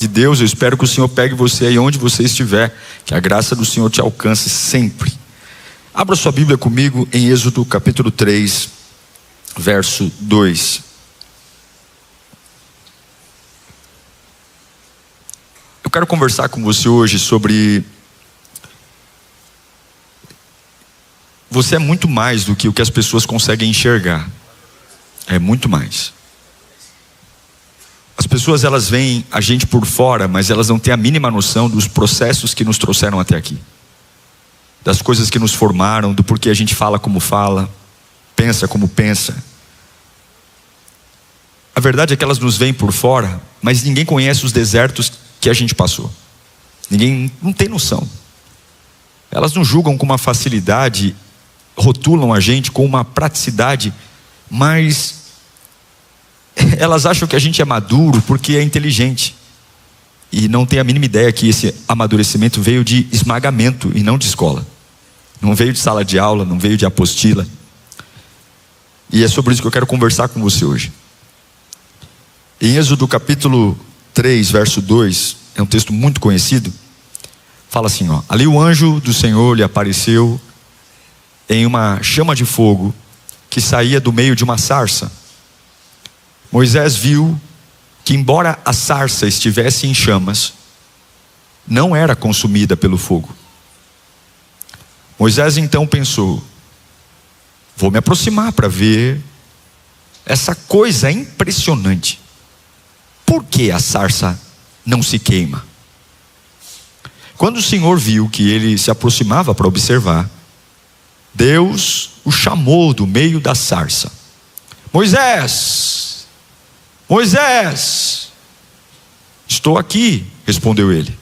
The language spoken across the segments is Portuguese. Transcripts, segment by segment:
de Deus, eu espero que o Senhor pegue você aí onde você estiver, que a graça do Senhor te alcance sempre. Abra sua Bíblia comigo em Êxodo capítulo 3, verso 2. Eu quero conversar com você hoje sobre... Você é muito mais do que o que as pessoas conseguem enxergar. É muito mais. As pessoas, elas veem a gente por fora, mas elas não têm a mínima noção dos processos que nos trouxeram até aqui, das coisas que nos formaram, do porquê a gente fala como fala, pensa como pensa. A verdade é que elas nos veem por fora, mas ninguém conhece os desertos que a gente passou. Ninguém não tem noção. Elas nos julgam com uma facilidade, rotulam a gente com uma praticidade, mas elas acham que a gente é maduro porque é inteligente, e não tem a mínima ideia que esse amadurecimento veio de esmagamento e não de escola. Não veio de sala de aula, não veio de apostila. E é sobre isso que eu quero conversar com você hoje. Em Êxodo capítulo 3, verso 2, é um texto muito conhecido. Fala assim, ó: ali o anjo do Senhor lhe apareceu em uma chama de fogo que saía do meio de uma sarça. Moisés viu que, embora a sarça estivesse em chamas, não era consumida pelo fogo. Moisés então pensou: vou me aproximar para ver essa coisa impressionante. Por que a sarça não se queima? Quando o Senhor viu que ele se aproximava para observar, Deus o chamou do meio da sarça: Moisés! Moisés! Estou aqui, respondeu ele.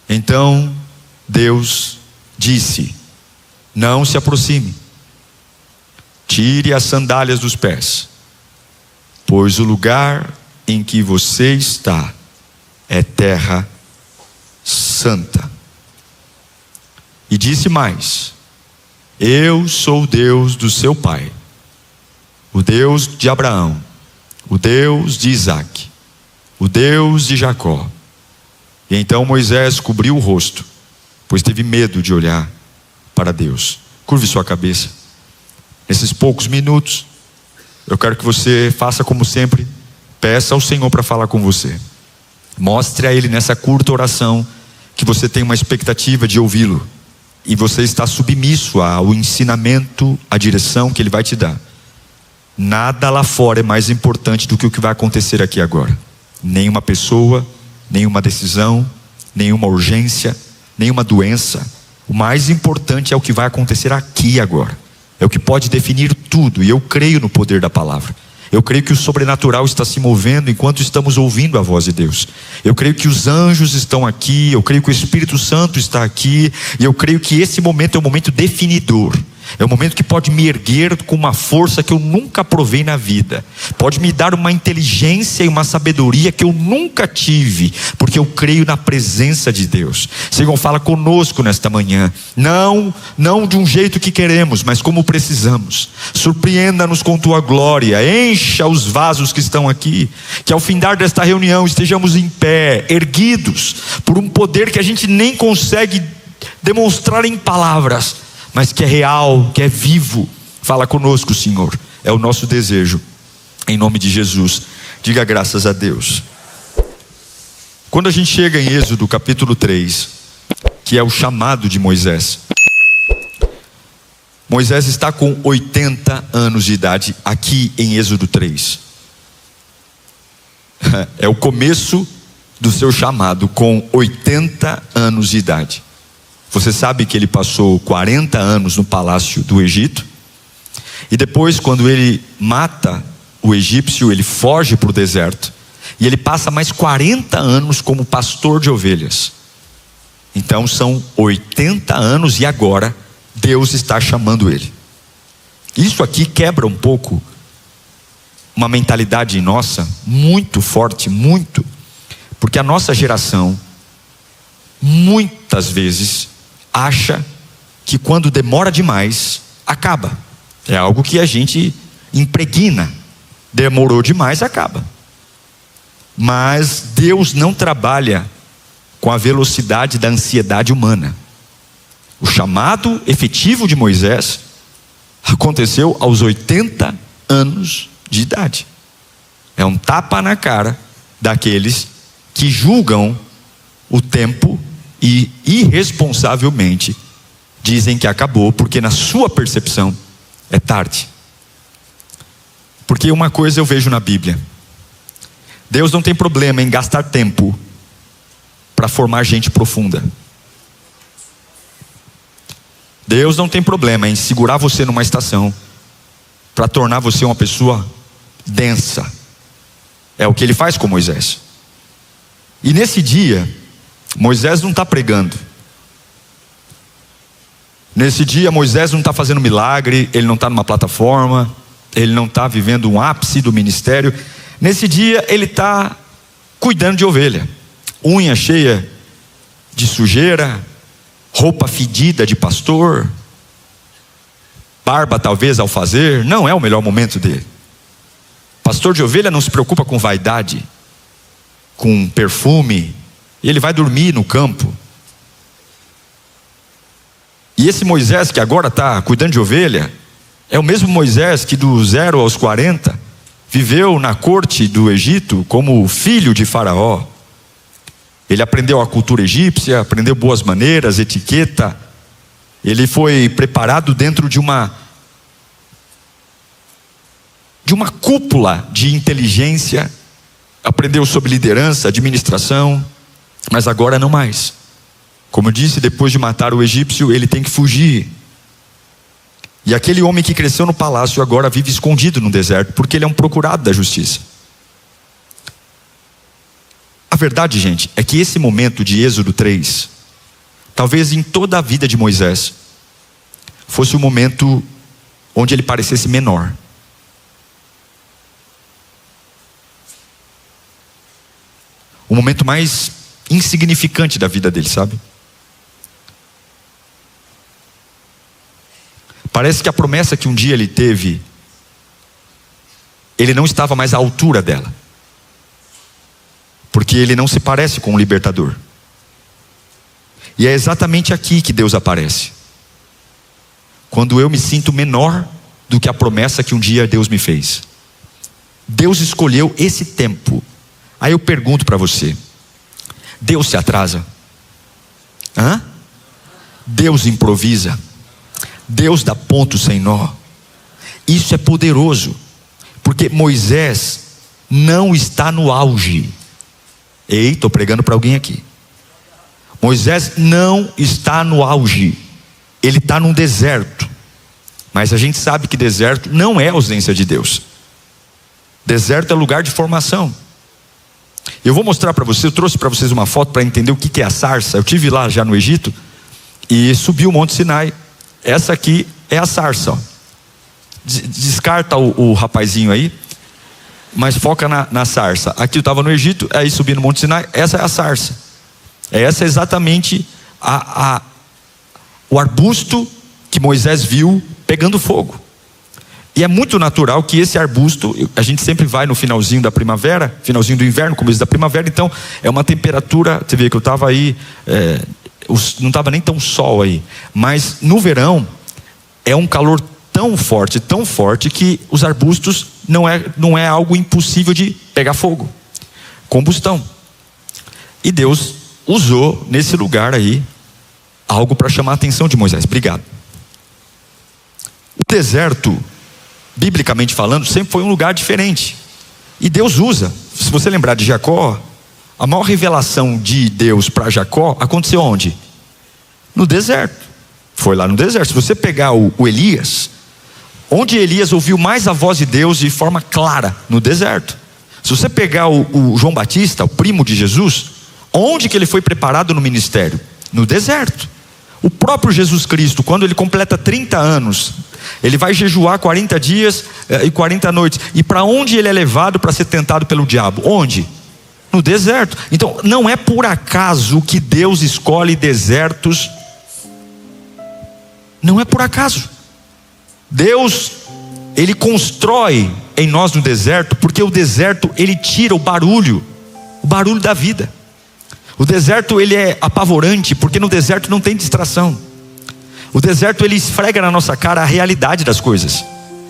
Então Deus disse: não se aproxime, tire as sandálias dos pés, pois o lugar em que você está é terra santa. E disse mais: eu sou o Deus do seu pai, o Deus de Abraão, o Deus de Isaque, o Deus de Jacó. E então Moisés cobriu o rosto, pois teve medo de olhar para Deus. Curve sua cabeça. Nesses poucos minutos, eu quero que você faça como sempre, peça ao Senhor para falar com você. Mostre a Ele nessa curta oração que você tem uma expectativa de ouvi-lo, e você está submisso ao ensinamento, à direção que Ele vai te dar. Nada lá fora é mais importante do que o que vai acontecer aqui agora. Nenhuma pessoa, nenhuma decisão, nenhuma urgência, nenhuma doença. O mais importante é o que vai acontecer aqui agora. É o que pode definir tudo, e eu creio no poder da palavra. Eu creio que o sobrenatural está se movendo enquanto estamos ouvindo a voz de Deus. Eu creio que os anjos estão aqui, eu creio que o Espírito Santo está aqui, e eu creio que esse momento é um momento definidor. É um momento que pode me erguer com uma força que eu nunca provei na vida. Pode me dar uma inteligência e uma sabedoria que eu nunca tive, porque eu creio na presença de Deus. Senhor, fala conosco nesta manhã. Não de um jeito que queremos, mas como precisamos. Surpreenda-nos com tua glória. Encha os vasos que estão aqui. Que ao findar desta reunião estejamos em pé, erguidos por um poder que a gente nem consegue demonstrar em palavras, mas que é real, que é vivo. Fala conosco, Senhor. É o nosso desejo, em nome de Jesus. Diga graças a Deus. Quando a gente chega em Êxodo capítulo 3, que é o chamado de Moisés, Moisés está com 80 anos de idade, aqui em Êxodo 3. É o começo do seu chamado, com 80 anos de idade. Você sabe que ele passou 40 anos no palácio do Egito, e depois, quando ele mata o egípcio, ele foge para o deserto, e ele passa mais 40 anos como pastor de ovelhas. Então são 80 anos, e agora Deus está chamando ele. Isso aqui quebra um pouco uma mentalidade nossa muito forte, muito, porque a nossa geração muitas vezes acha que quando demora demais, acaba. É algo que a gente impregna. Demorou demais, acaba. Mas Deus não trabalha com a velocidade da ansiedade humana. O chamado efetivo de Moisés aconteceu aos 80 anos de idade. É um tapa na cara daqueles que julgam o tempo e irresponsavelmente dizem que acabou, porque na sua percepção é tarde. Porque uma coisa eu vejo na Bíblia: Deus não tem problema em gastar tempo para formar gente profunda. Deus não tem problema em segurar você numa estação para tornar você uma pessoa densa. É o que Ele faz com Moisés. E nesse dia, Moisés não está pregando. Nesse dia, Moisés não está fazendo milagre, ele não está numa plataforma, ele não está vivendo um ápice do ministério. Nesse dia, ele está cuidando de ovelha. Unha cheia de sujeira, roupa fedida de pastor, barba talvez ao fazer. Não é o melhor momento dele. Pastor de ovelha não se preocupa com vaidade, com perfume. Ele vai dormir no campo. E esse Moisés que agora está cuidando de ovelha é o mesmo Moisés que do 0 aos 40 viveu na corte do Egito como filho de Faraó. Ele aprendeu a cultura egípcia, aprendeu boas maneiras, etiqueta. Ele foi preparado dentro de uma cúpula de inteligência. Aprendeu sobre liderança, administração, mas agora não mais. Como eu disse, depois de matar o egípcio, ele tem que fugir. E aquele homem que cresceu no palácio agora vive escondido no deserto, porque ele é um procurado da justiça. A verdade, gente, é que esse momento de Êxodo 3, talvez em toda a vida de Moisés, fosse o momento onde ele parecesse menor. O momento mais insignificante da vida dele, sabe? Parece que a promessa que um dia ele teve, ele não estava mais à altura dela. Porque ele não se parece com o libertador. E é exatamente aqui que Deus aparece. Quando eu me sinto menor do que a promessa que um dia Deus me fez. Deus escolheu esse tempo. Aí eu pergunto para você: Deus se atrasa? Deus improvisa? Deus dá ponto sem nó? Isso é poderoso, porque Moisés não está no auge. Ei, estou pregando para alguém aqui. Moisés não está no auge, ele está num deserto. Mas a gente sabe que deserto não é ausência de Deus. Deserto é lugar de formação. Eu vou mostrar para você, eu trouxe para vocês uma foto para entender o que é a sarça. Eu estive lá já no Egito e subi o Monte Sinai. Essa aqui é a sarça, ó. Descarta o rapazinho aí, mas foca na sarça. Aqui eu estava no Egito, aí subi no Monte Sinai. Essa é a sarça. Essa é exatamente o arbusto que Moisés viu pegando fogo. E é muito natural que esse arbusto, a gente sempre vai no finalzinho da primavera, finalzinho do inverno, começo da primavera, então é uma temperatura, você vê que eu estava aí, não estava nem tão sol aí, mas no verão é um calor tão forte que os arbustos não é algo impossível de pegar fogo, combustão. E Deus usou nesse lugar aí algo para chamar a atenção de Moisés. Obrigado. O deserto, biblicamente falando, sempre foi um lugar diferente. E Deus usa. Se você lembrar de Jacó, a maior revelação de Deus para Jacó aconteceu onde? No deserto. Foi lá no deserto. Se você pegar o Elias, onde Elias ouviu mais a voz de Deus de forma clara? No deserto. Se você pegar o João Batista, o primo de Jesus, onde que ele foi preparado no ministério? No deserto. O próprio Jesus Cristo, quando ele completa 30 anos, ele vai jejuar 40 dias e 40 noites. E para onde ele é levado para ser tentado pelo diabo? Onde? No deserto. Então não é por acaso que Deus escolhe desertos. Não é por acaso. Deus, ele constrói em nós no deserto, porque o deserto ele tira o barulho o barulho da vida. O deserto, ele é apavorante, porque no deserto não tem distração. O deserto, ele esfrega na nossa cara a realidade das coisas.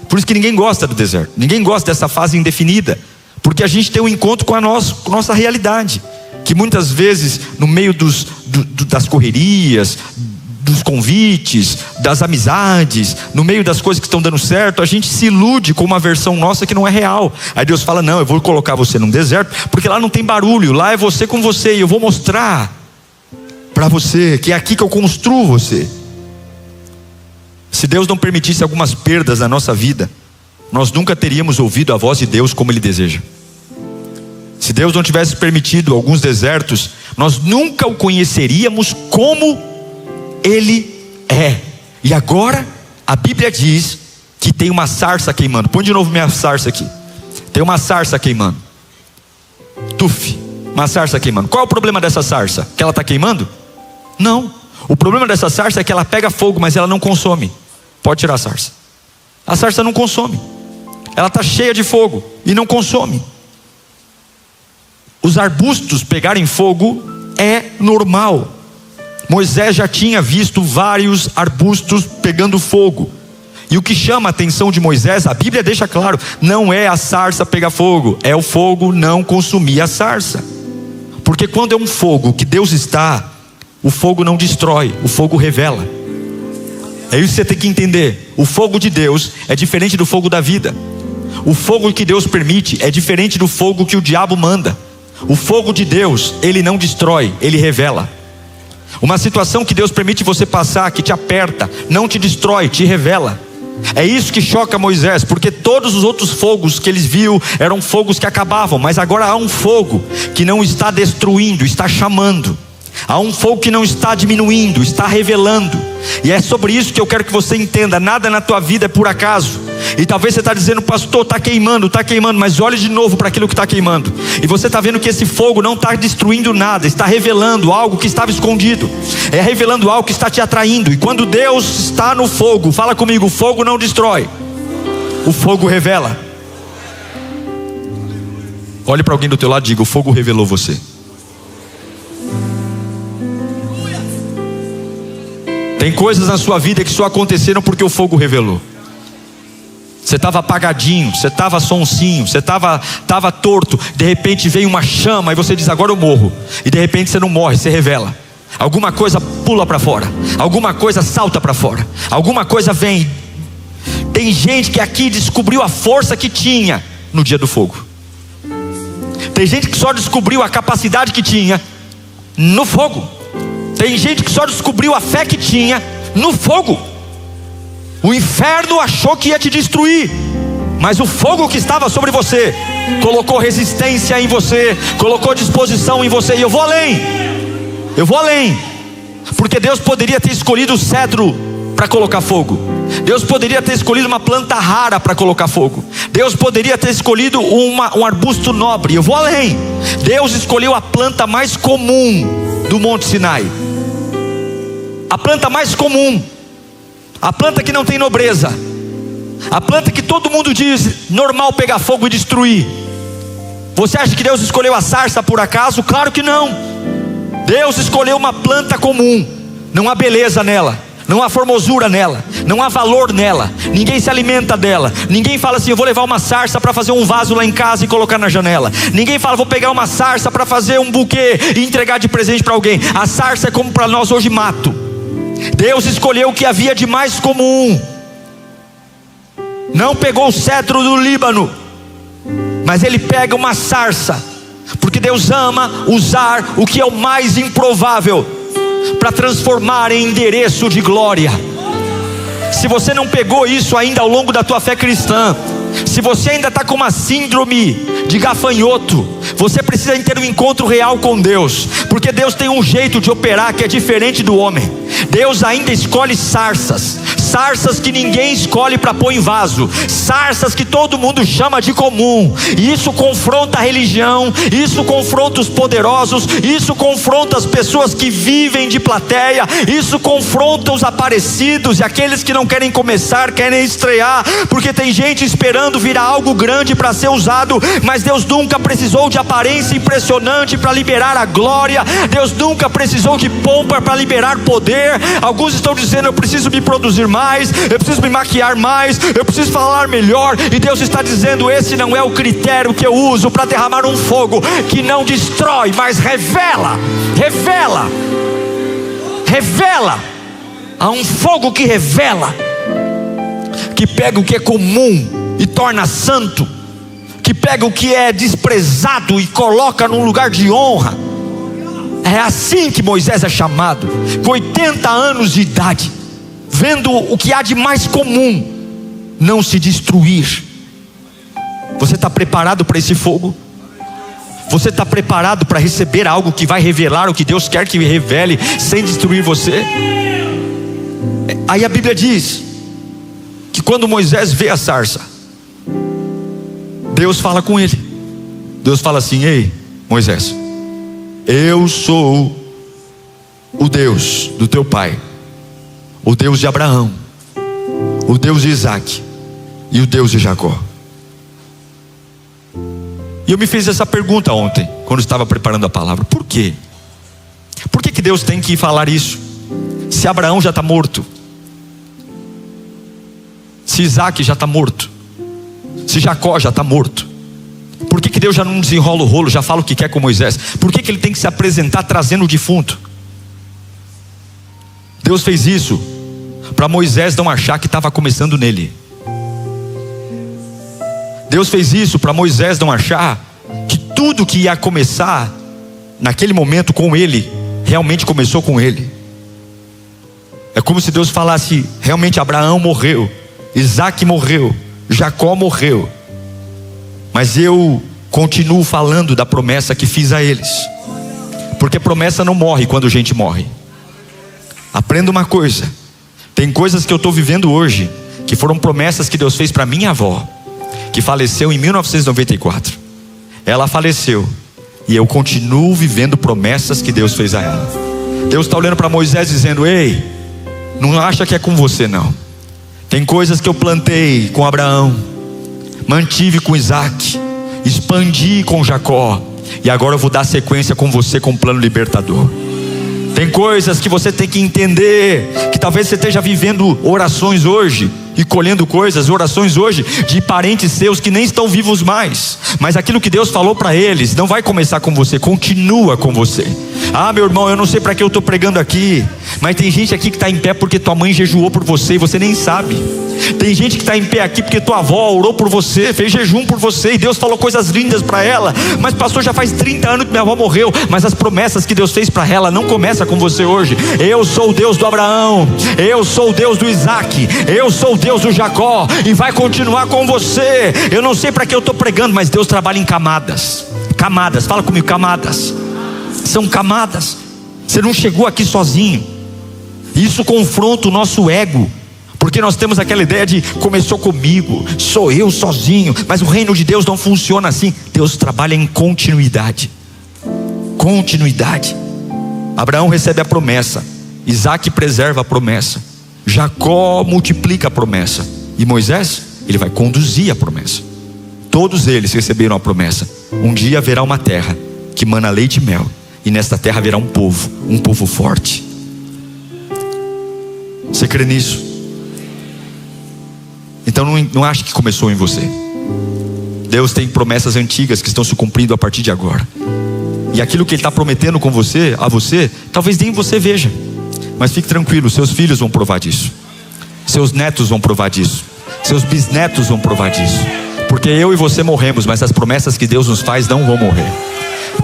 Por isso que ninguém gosta do deserto, ninguém gosta dessa fase indefinida, porque a gente tem um encontro com a nossa realidade, que muitas vezes no meio das correrias, dos convites, das amizades, no meio das coisas que estão dando certo, a gente se ilude com uma versão nossa que não é real. Aí Deus fala: não, eu vou colocar você num deserto, porque lá não tem barulho, lá é você com você, e eu vou mostrar para você que é aqui que eu construo você. Se Deus não permitisse algumas perdas na nossa vida, nós nunca teríamos ouvido a voz de Deus como Ele deseja. Se Deus não tivesse permitido alguns desertos, nós nunca o conheceríamos como Ele é. E agora a Bíblia diz que tem uma sarça queimando. Põe de novo minha sarça aqui. Tem uma sarça queimando. Uma sarça queimando. Qual é o problema dessa sarça? Que ela está queimando? Não. O problema dessa sarça é que ela pega fogo, mas ela não consome. Pode tirar a sarça. A sarça não consome. Ela está cheia de fogo e não consome. Os arbustos pegarem fogo é normal. Moisés já tinha visto vários arbustos pegando fogo. E o que chama a atenção de Moisés, a Bíblia deixa claro, não é a sarça pegar fogo, é o fogo não consumir a sarça. Porque quando é um fogo que Deus está, o fogo não destrói, o fogo revela. É isso que você tem que entender. O fogo de Deus é diferente do fogo da vida. O fogo que Deus permite é diferente do fogo que o diabo manda. O fogo de Deus, ele não destrói, ele revela. Uma situação que Deus permite você passar, que te aperta, não te destrói, te revela. É isso que choca Moisés, porque todos os outros fogos que eles viu eram fogos que acabavam, mas agora há um fogo que não está destruindo, está chamando. Há um fogo que não está diminuindo, está revelando. E é sobre isso que eu quero que você entenda. Nada na tua vida é por acaso. E talvez você está dizendo: pastor, está queimando, mas olhe de novo para aquilo que está queimando. E você está vendo que esse fogo não está destruindo nada, está revelando algo que estava escondido. É revelando algo que está te atraindo. E quando Deus está no fogo, fala comigo: o fogo não destrói, o fogo revela. Olhe para alguém do teu lado e diga: o fogo revelou você. Tem coisas na sua vida que só aconteceram porque o fogo revelou. Você estava apagadinho, você estava sonsinho, você estava torto. De repente veio uma chama e você diz: agora eu morro. E de repente você não morre, você revela. Alguma coisa pula para fora, alguma coisa salta para fora, alguma coisa vem. Tem gente que aqui descobriu a força que tinha no dia do fogo. Tem gente que só descobriu a capacidade que tinha no fogo. Tem gente que só descobriu a fé que tinha no fogo. O inferno achou que ia te destruir, mas o fogo que estava sobre você colocou resistência em você, colocou disposição em você. E eu vou além, porque Deus poderia ter escolhido o cedro para colocar fogo. Deus poderia ter escolhido uma planta rara para colocar fogo. Deus poderia ter escolhido um arbusto nobre. Eu vou além. Deus escolheu a planta mais comum do Monte Sinai. A planta mais comum, a planta que não tem nobreza, a planta que todo mundo diz normal pegar fogo e destruir. Você acha que Deus escolheu a sarça por acaso? Claro que não. Deus escolheu uma planta comum. Não há beleza nela, não há formosura nela, não há valor nela, ninguém se alimenta dela. Ninguém fala assim: eu vou levar uma sarça para fazer um vaso lá em casa e colocar na janela. Ninguém fala: vou pegar uma sarça para fazer um buquê e entregar de presente para alguém. A sarça é como para nós hoje mato. Deus escolheu o que havia de mais comum. Não pegou o cedro do Líbano, mas Ele pega uma sarça, porque Deus ama usar o que é o mais improvável para transformar em endereço de glória. Se você não pegou isso ainda ao longo da tua fé cristã, se você ainda está com uma síndrome de gafanhoto, você precisa ter um encontro real com Deus, porque Deus tem um jeito de operar que é diferente do homem. Deus ainda escolhe sarças sarsas que ninguém escolhe para pôr em vaso, sarsas que todo mundo chama de comum. E isso confronta a religião, isso confronta os poderosos, isso confronta as pessoas que vivem de plateia, isso confronta os aparecidos e aqueles que não querem começar, querem estrear, porque tem gente esperando virar algo grande para ser usado, mas Deus nunca precisou de aparência impressionante para liberar a glória. Deus nunca precisou de pompa para liberar poder. Alguns estão dizendo: eu preciso me produzir mais, eu preciso me maquiar mais, eu preciso falar melhor. E Deus está dizendo: esse não é o critério que eu uso para derramar um fogo que não destrói, mas revela. Há um fogo que revela, que pega o que é comum e torna santo, que pega o que é desprezado e coloca num lugar de honra. É assim que Moisés é chamado, com 80 anos de idade, vendo o que há de mais comum não se destruir. Você está preparado para esse fogo? Você está preparado para receber algo que vai revelar o que Deus quer que revele, sem destruir você? Aí a Bíblia diz que quando Moisés vê a sarça, Deus fala com ele. Deus fala assim: ei, Moisés, eu sou o Deus do teu pai, o Deus de Abraão, o Deus de Isaac e o Deus de Jacó. E eu me fiz essa pergunta ontem, quando estava preparando a palavra: por quê? Por que Deus tem que falar isso? Se Abraão já está morto, se Isaac já está morto, se Jacó já está morto, por que Deus já não desenrola o rolo, já fala o que quer com Moisés? Por que ele tem que se apresentar trazendo o defunto? Deus fez isso para Moisés não achar que estava começando nele. Deus fez isso para Moisés não achar que tudo que ia começar naquele momento com ele, realmente começou com ele. É como se Deus falasse: realmente Abraão morreu, Isaac morreu, Jacó morreu, mas eu continuo falando da promessa que fiz a eles, porque promessa não morre quando gente morre. Aprenda uma coisa: tem coisas que eu estou vivendo hoje, que foram promessas que Deus fez para minha avó, que faleceu em 1994. Ela faleceu e eu continuo vivendo promessas que Deus fez a ela. Deus está olhando para Moisés dizendo: ei, não acha que é com você não. Tem coisas que eu plantei com Abraão, mantive com Isaac, expandi com Jacó, e agora eu vou dar sequência com você com um plano libertador. Tem coisas que você tem que entender, que talvez você esteja vivendo orações hoje e colhendo coisas, orações hoje de parentes seus que nem estão vivos mais, mas aquilo que Deus falou para eles não vai começar com você, continua com você. Ah, meu irmão, eu não sei para que eu estou pregando aqui, mas tem gente aqui que está em pé porque tua mãe jejuou por você e você nem sabe. Tem gente que está em pé aqui porque tua avó orou por você, fez jejum por você e Deus falou coisas lindas para ela. Mas pastor, já faz 30 anos que minha avó morreu, mas as promessas que Deus fez para ela não começam com você hoje. Eu sou o Deus do Abraão, eu sou o Deus do Isaac, eu sou o Deus do Jacó, e vai continuar com você. Eu não sei para que eu estou pregando, mas Deus trabalha em camadas. Camadas, fala comigo, camadas. São camadas. Você não chegou aqui sozinho. Isso confronta o nosso ego, porque nós temos aquela ideia de começou comigo, sou eu sozinho. Mas o reino de Deus não funciona assim. Deus trabalha em continuidade. Continuidade. Abraão recebe a promessa, Isaac preserva a promessa, Jacó multiplica a promessa, e Moisés, ele vai conduzir a promessa. Todos eles receberam a promessa. Um dia haverá uma terra que mana leite e mel, e nesta terra haverá um povo forte. Você crê nisso? Então não ache que começou em você. Deus tem promessas antigas que estão se cumprindo a partir de agora. E aquilo que Ele está prometendo com você, a você, talvez nem você veja, mas fique tranquilo, seus filhos vão provar disso, seus netos vão provar disso, seus bisnetos vão provar disso. Porque eu e você morremos, mas as promessas que Deus nos faz não vão morrer.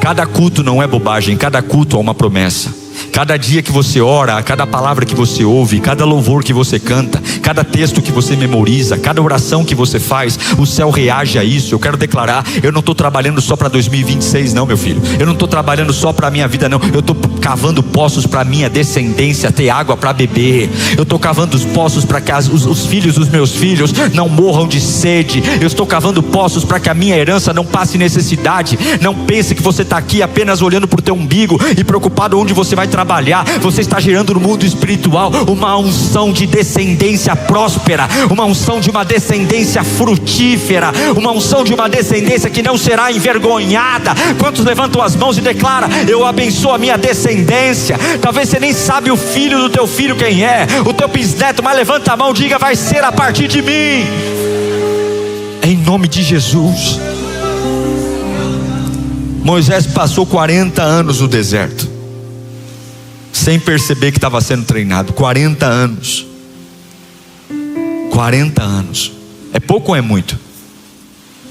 Cada culto não é bobagem, cada culto é uma promessa. Cada dia que você ora, cada palavra que você ouve, cada louvor que você canta, cada texto que você memoriza, cada oração que você faz, o céu reage a isso. Eu quero declarar, eu não estou trabalhando só para 2026 não, meu filho. Eu não estou trabalhando só para a minha vida não. Eu estou cavando poços para a minha descendência ter água para beber. Eu estou cavando os poços para que os filhos dos meus filhos não morram de sede. Eu estou cavando poços para que a minha herança não passe necessidade. Não pense que você está aqui apenas olhando para o teu umbigo e preocupado onde você vai trabalhar. Você está gerando no mundo espiritual uma unção de descendência próspera, uma unção de uma descendência frutífera, uma unção de uma descendência que não será envergonhada. Quantos levantam as mãos e declaram: eu abençoo a minha descendência? Talvez você nem sabe o filho do teu filho quem é, o teu bisneto, mas levanta a mão e diga: vai ser a partir de mim, em nome de Jesus. Moisés passou 40 anos no deserto, sem perceber que estava sendo treinado. 40 anos. 40 anos. É pouco ou é muito?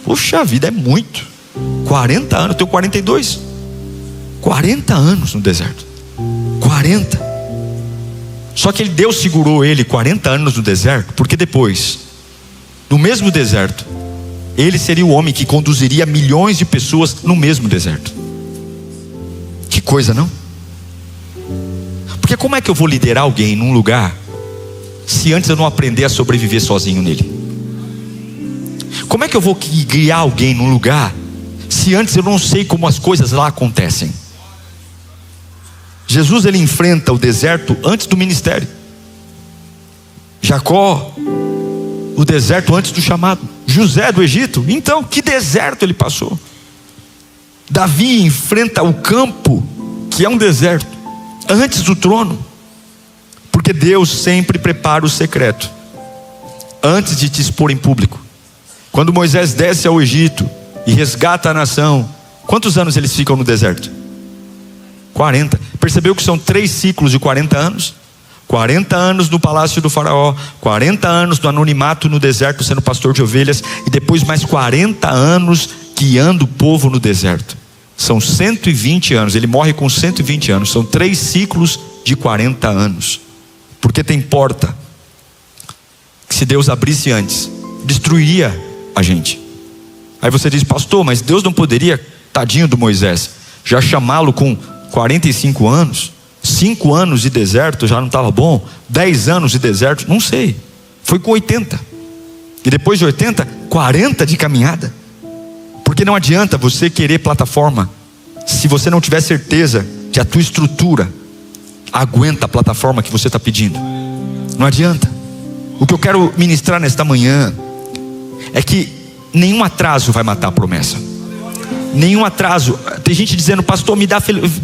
Puxa vida, é muito. 40 anos, eu tenho 42. 40 anos no deserto. 40. Só que Deus segurou ele 40 anos no deserto, porque depois, no mesmo deserto, ele seria o homem que conduziria milhões de pessoas no mesmo deserto. Que coisa, não? Porque como é que eu vou liderar alguém num lugar se antes eu não aprender a sobreviver sozinho nele? Como é que eu vou guiar alguém num lugar se antes eu não sei como as coisas lá acontecem? Jesus, ele enfrenta o deserto antes do ministério. Jacó, o deserto antes do chamado. José do Egito, então que deserto ele passou. Davi enfrenta o campo, que é um deserto, antes do trono. Porque Deus sempre prepara o secreto antes de te expor em público. Quando Moisés desce ao Egito e resgata a nação, quantos anos eles ficam no deserto? 40. Percebeu que são 3 ciclos de 40 anos? 40 anos no palácio do faraó, 40 anos no anonimato no deserto sendo pastor de ovelhas, e depois mais 40 anos guiando o povo no deserto. São 120 anos, ele morre com 120 anos, são 3 ciclos de 40 anos. Porque tem porta que, se Deus abrisse antes, destruiria a gente. Aí você diz: pastor, mas Deus não poderia, tadinho do Moisés, já chamá-lo com 45 anos? 5 anos de deserto já não estava bom? 10 anos de deserto? Não sei. Foi com 80. E depois de 80, 40 de caminhada. Porque não adianta você querer plataforma se você não tiver certeza que a tua estrutura aguenta a plataforma que você está pedindo. Não adianta. O que eu quero ministrar nesta manhã é que nenhum atraso vai matar a promessa. Nenhum atraso. Tem gente dizendo: pastor,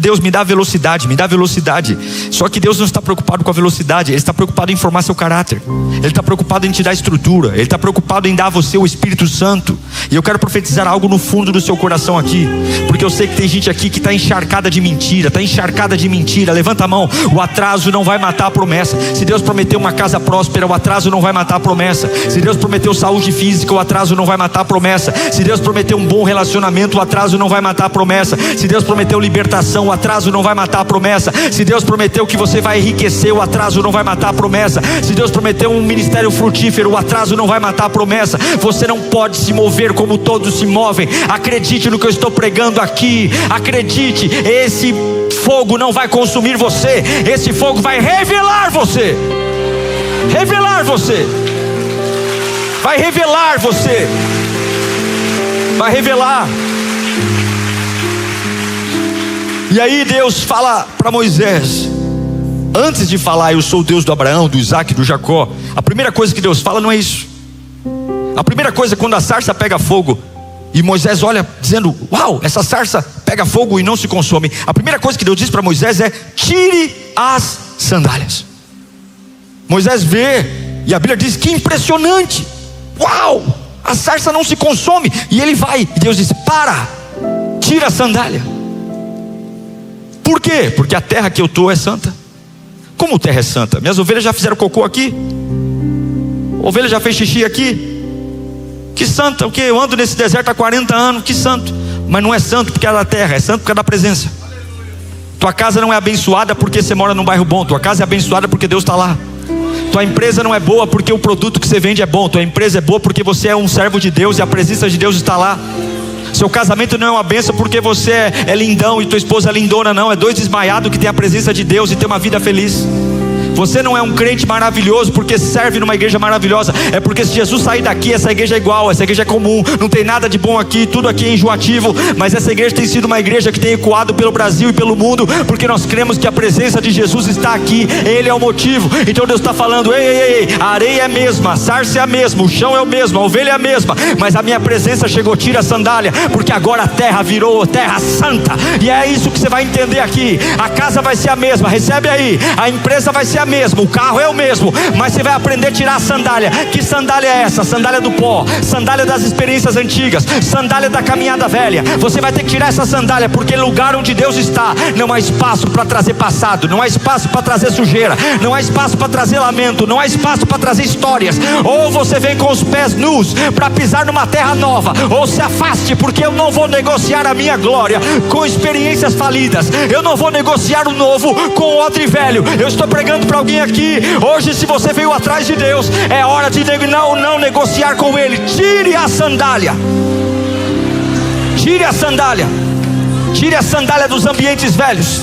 Deus me dá velocidade, me dá velocidade. Só que Deus não está preocupado com a velocidade, Ele está preocupado em formar seu caráter. Ele está preocupado em te dar estrutura. Ele está preocupado em dar a você o Espírito Santo. E eu quero profetizar algo no fundo do seu coração aqui, porque eu sei que tem gente aqui que está encharcada de mentira. Está encharcada de mentira. Levanta a mão. O atraso não vai matar a promessa. Se Deus prometeu uma casa próspera, o atraso não vai matar a promessa. Se Deus prometeu saúde física, o atraso não vai matar a promessa. Se Deus prometeu um bom relacionamento, o atraso não vai matar a promessa. Se Deus prometeu libertação, o atraso não vai matar a promessa. Se Deus prometeu que você vai enriquecer, o atraso não vai matar a promessa. Se Deus prometeu um ministério frutífero, o atraso não vai matar a promessa. Você não pode se mover como todos se movem. Acredite no que eu estou pregando aqui. Acredite, esse fogo não vai consumir você. Esse fogo vai revelar você. Revelar você. Vai revelar você. Vai revelar. E aí Deus fala para Moisés, antes de falar: eu sou o Deus do Abraão, do Isaac e do Jacó, a primeira coisa que Deus fala não é isso. A primeira coisa é quando a sarça pega fogo e Moisés olha dizendo: uau, essa sarça pega fogo e não se consome. A primeira coisa que Deus diz para Moisés é: tire as sandálias. Moisés vê, e a Bíblia diz: que impressionante, uau, a sarça não se consome. E ele vai, e Deus diz: para, tira a sandália. Por quê? Porque a terra que eu estou é santa. Como terra é santa? Minhas ovelhas já fizeram cocô aqui, ovelha já fez xixi aqui. Que santa, o que? Eu ando nesse deserto há 40 anos, que santo. Mas não é santo porque é da terra, é santo porque é da presença. Tua casa não é abençoada porque você mora num bairro bom. Tua casa é abençoada porque Deus está lá. Tua empresa não é boa porque o produto que você vende é bom. Tua empresa é boa porque você é um servo de Deus e a presença de Deus está lá. Seu casamento não é uma bênção porque você é lindão e tua esposa é lindona, não. É dois desmaiados que tem a presença de Deus e tem uma vida feliz. Você não é um crente maravilhoso porque serve numa igreja maravilhosa. É porque se Jesus sair daqui, essa igreja é igual, essa igreja é comum, não tem nada de bom aqui, tudo aqui é enjoativo. Mas essa igreja tem sido uma igreja que tem ecoado pelo Brasil e pelo mundo, porque nós cremos que a presença de Jesus está aqui. Ele é o motivo. Então Deus está falando: ei, a areia é a mesma, a sarça é a mesma, o chão é o mesmo, a ovelha é a mesma, mas a minha presença chegou. Tira a sandália, porque agora a terra virou terra santa. E é isso que você vai entender aqui. A casa vai ser a mesma, recebe aí. A empresa vai ser a mesma, o carro é o mesmo, mas você vai aprender a tirar a sandália. Que sandália é essa? Sandália do pó, sandália das experiências antigas, sandália da caminhada velha. Você vai ter que tirar essa sandália, porque lugar onde Deus está, não há espaço para trazer passado, não há espaço para trazer sujeira, não há espaço para trazer lamento, não há espaço para trazer histórias. Ou você vem com os pés nus para pisar numa terra nova, ou se afaste, porque eu não vou negociar a minha glória com experiências falidas. Eu não vou negociar o novo com o odre velho. Eu estou pregando para alguém aqui hoje: se você veio atrás de Deus, é hora de não negociar com Ele. Tire a sandália. Tire a sandália. Tire a sandália dos ambientes velhos.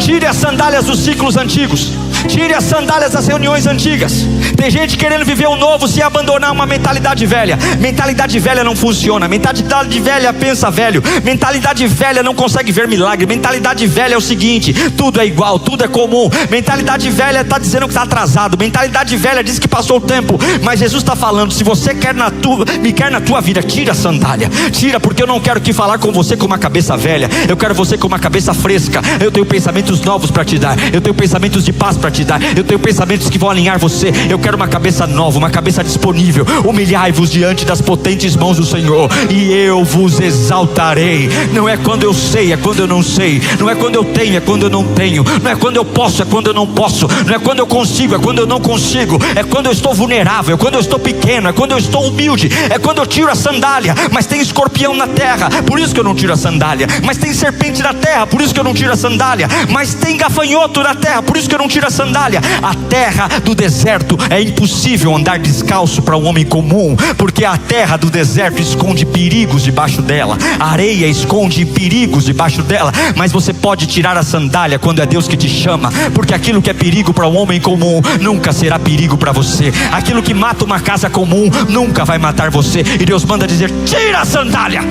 Tire as sandálias dos ciclos antigos. Tire as sandálias das reuniões antigas. Tem gente querendo viver o novo sem abandonar uma mentalidade velha. Mentalidade velha não funciona. Mentalidade velha pensa velho. Mentalidade velha não consegue ver milagre. Mentalidade velha é o seguinte: tudo é igual, tudo é comum. Mentalidade velha está dizendo que está atrasado. Mentalidade velha diz que passou o tempo. Mas Jesus está falando: se você me quer na tua vida, tira a sandália. Tira, porque eu não quero que falar com você com uma cabeça velha. Eu quero você com uma cabeça fresca. Eu tenho pensamentos novos para te dar. Eu tenho pensamentos de paz para te dar. Eu tenho pensamentos que vão alinhar você. Eu quero uma cabeça nova, uma cabeça disponível. Humilhai-vos diante das potentes mãos do Senhor, e eu vos exaltarei. Não é quando eu sei, é quando eu não sei. Não é quando eu tenho, é quando eu não tenho. Não é quando eu posso, é quando eu não posso. Não é quando eu consigo, é quando eu não consigo. É quando eu estou vulnerável, é quando eu estou pequeno, é quando eu estou humilde. É quando eu tiro a sandália. Mas tem escorpião na terra, por isso que eu não tiro a sandália. Mas tem serpente na terra, por isso que eu não tiro a sandália. Mas tem gafanhoto na terra, por isso que eu não tiro a sandália. A terra do deserto é impossível andar descalço para um homem comum, porque a terra do deserto esconde perigos debaixo dela. A areia esconde perigos debaixo dela. Mas você pode tirar a sandália quando é Deus que te chama, porque aquilo que é perigo para um homem comum nunca será perigo para você. Aquilo que mata uma casa comum nunca vai matar você. E Deus manda dizer: tira a sandália.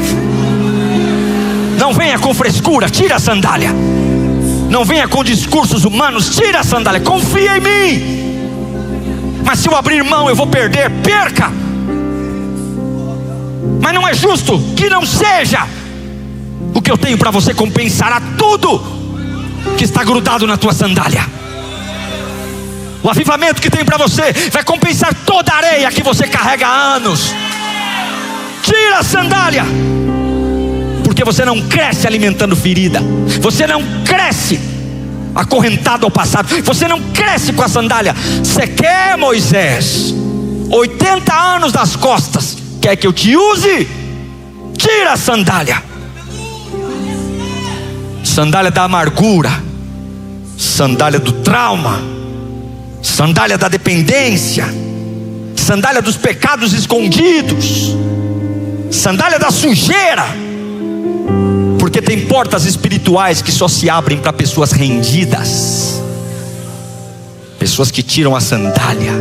Não venha com frescura, tira a sandália. Não venha com discursos humanos, tira a sandália. Confia em mim. Mas se eu abrir mão eu vou perder. Perca. Mas não é justo que não seja. O que eu tenho para você compensará tudo que está grudado na tua sandália. O avivamento que tem para você vai compensar toda a areia que você carrega há anos. Tira a sandália. Porque você não cresce alimentando ferida. Você não cresce acorrentado ao passado. Você não cresce com a sandália. Você quer, Moisés, 80 anos das costas, quer que eu te use? Tira a sandália. Sandália da amargura, sandália do trauma, sandália da dependência, sandália dos pecados escondidos, sandália da sujeira. Porque tem portas espirituais que só se abrem para pessoas rendidas, pessoas que tiram a sandália.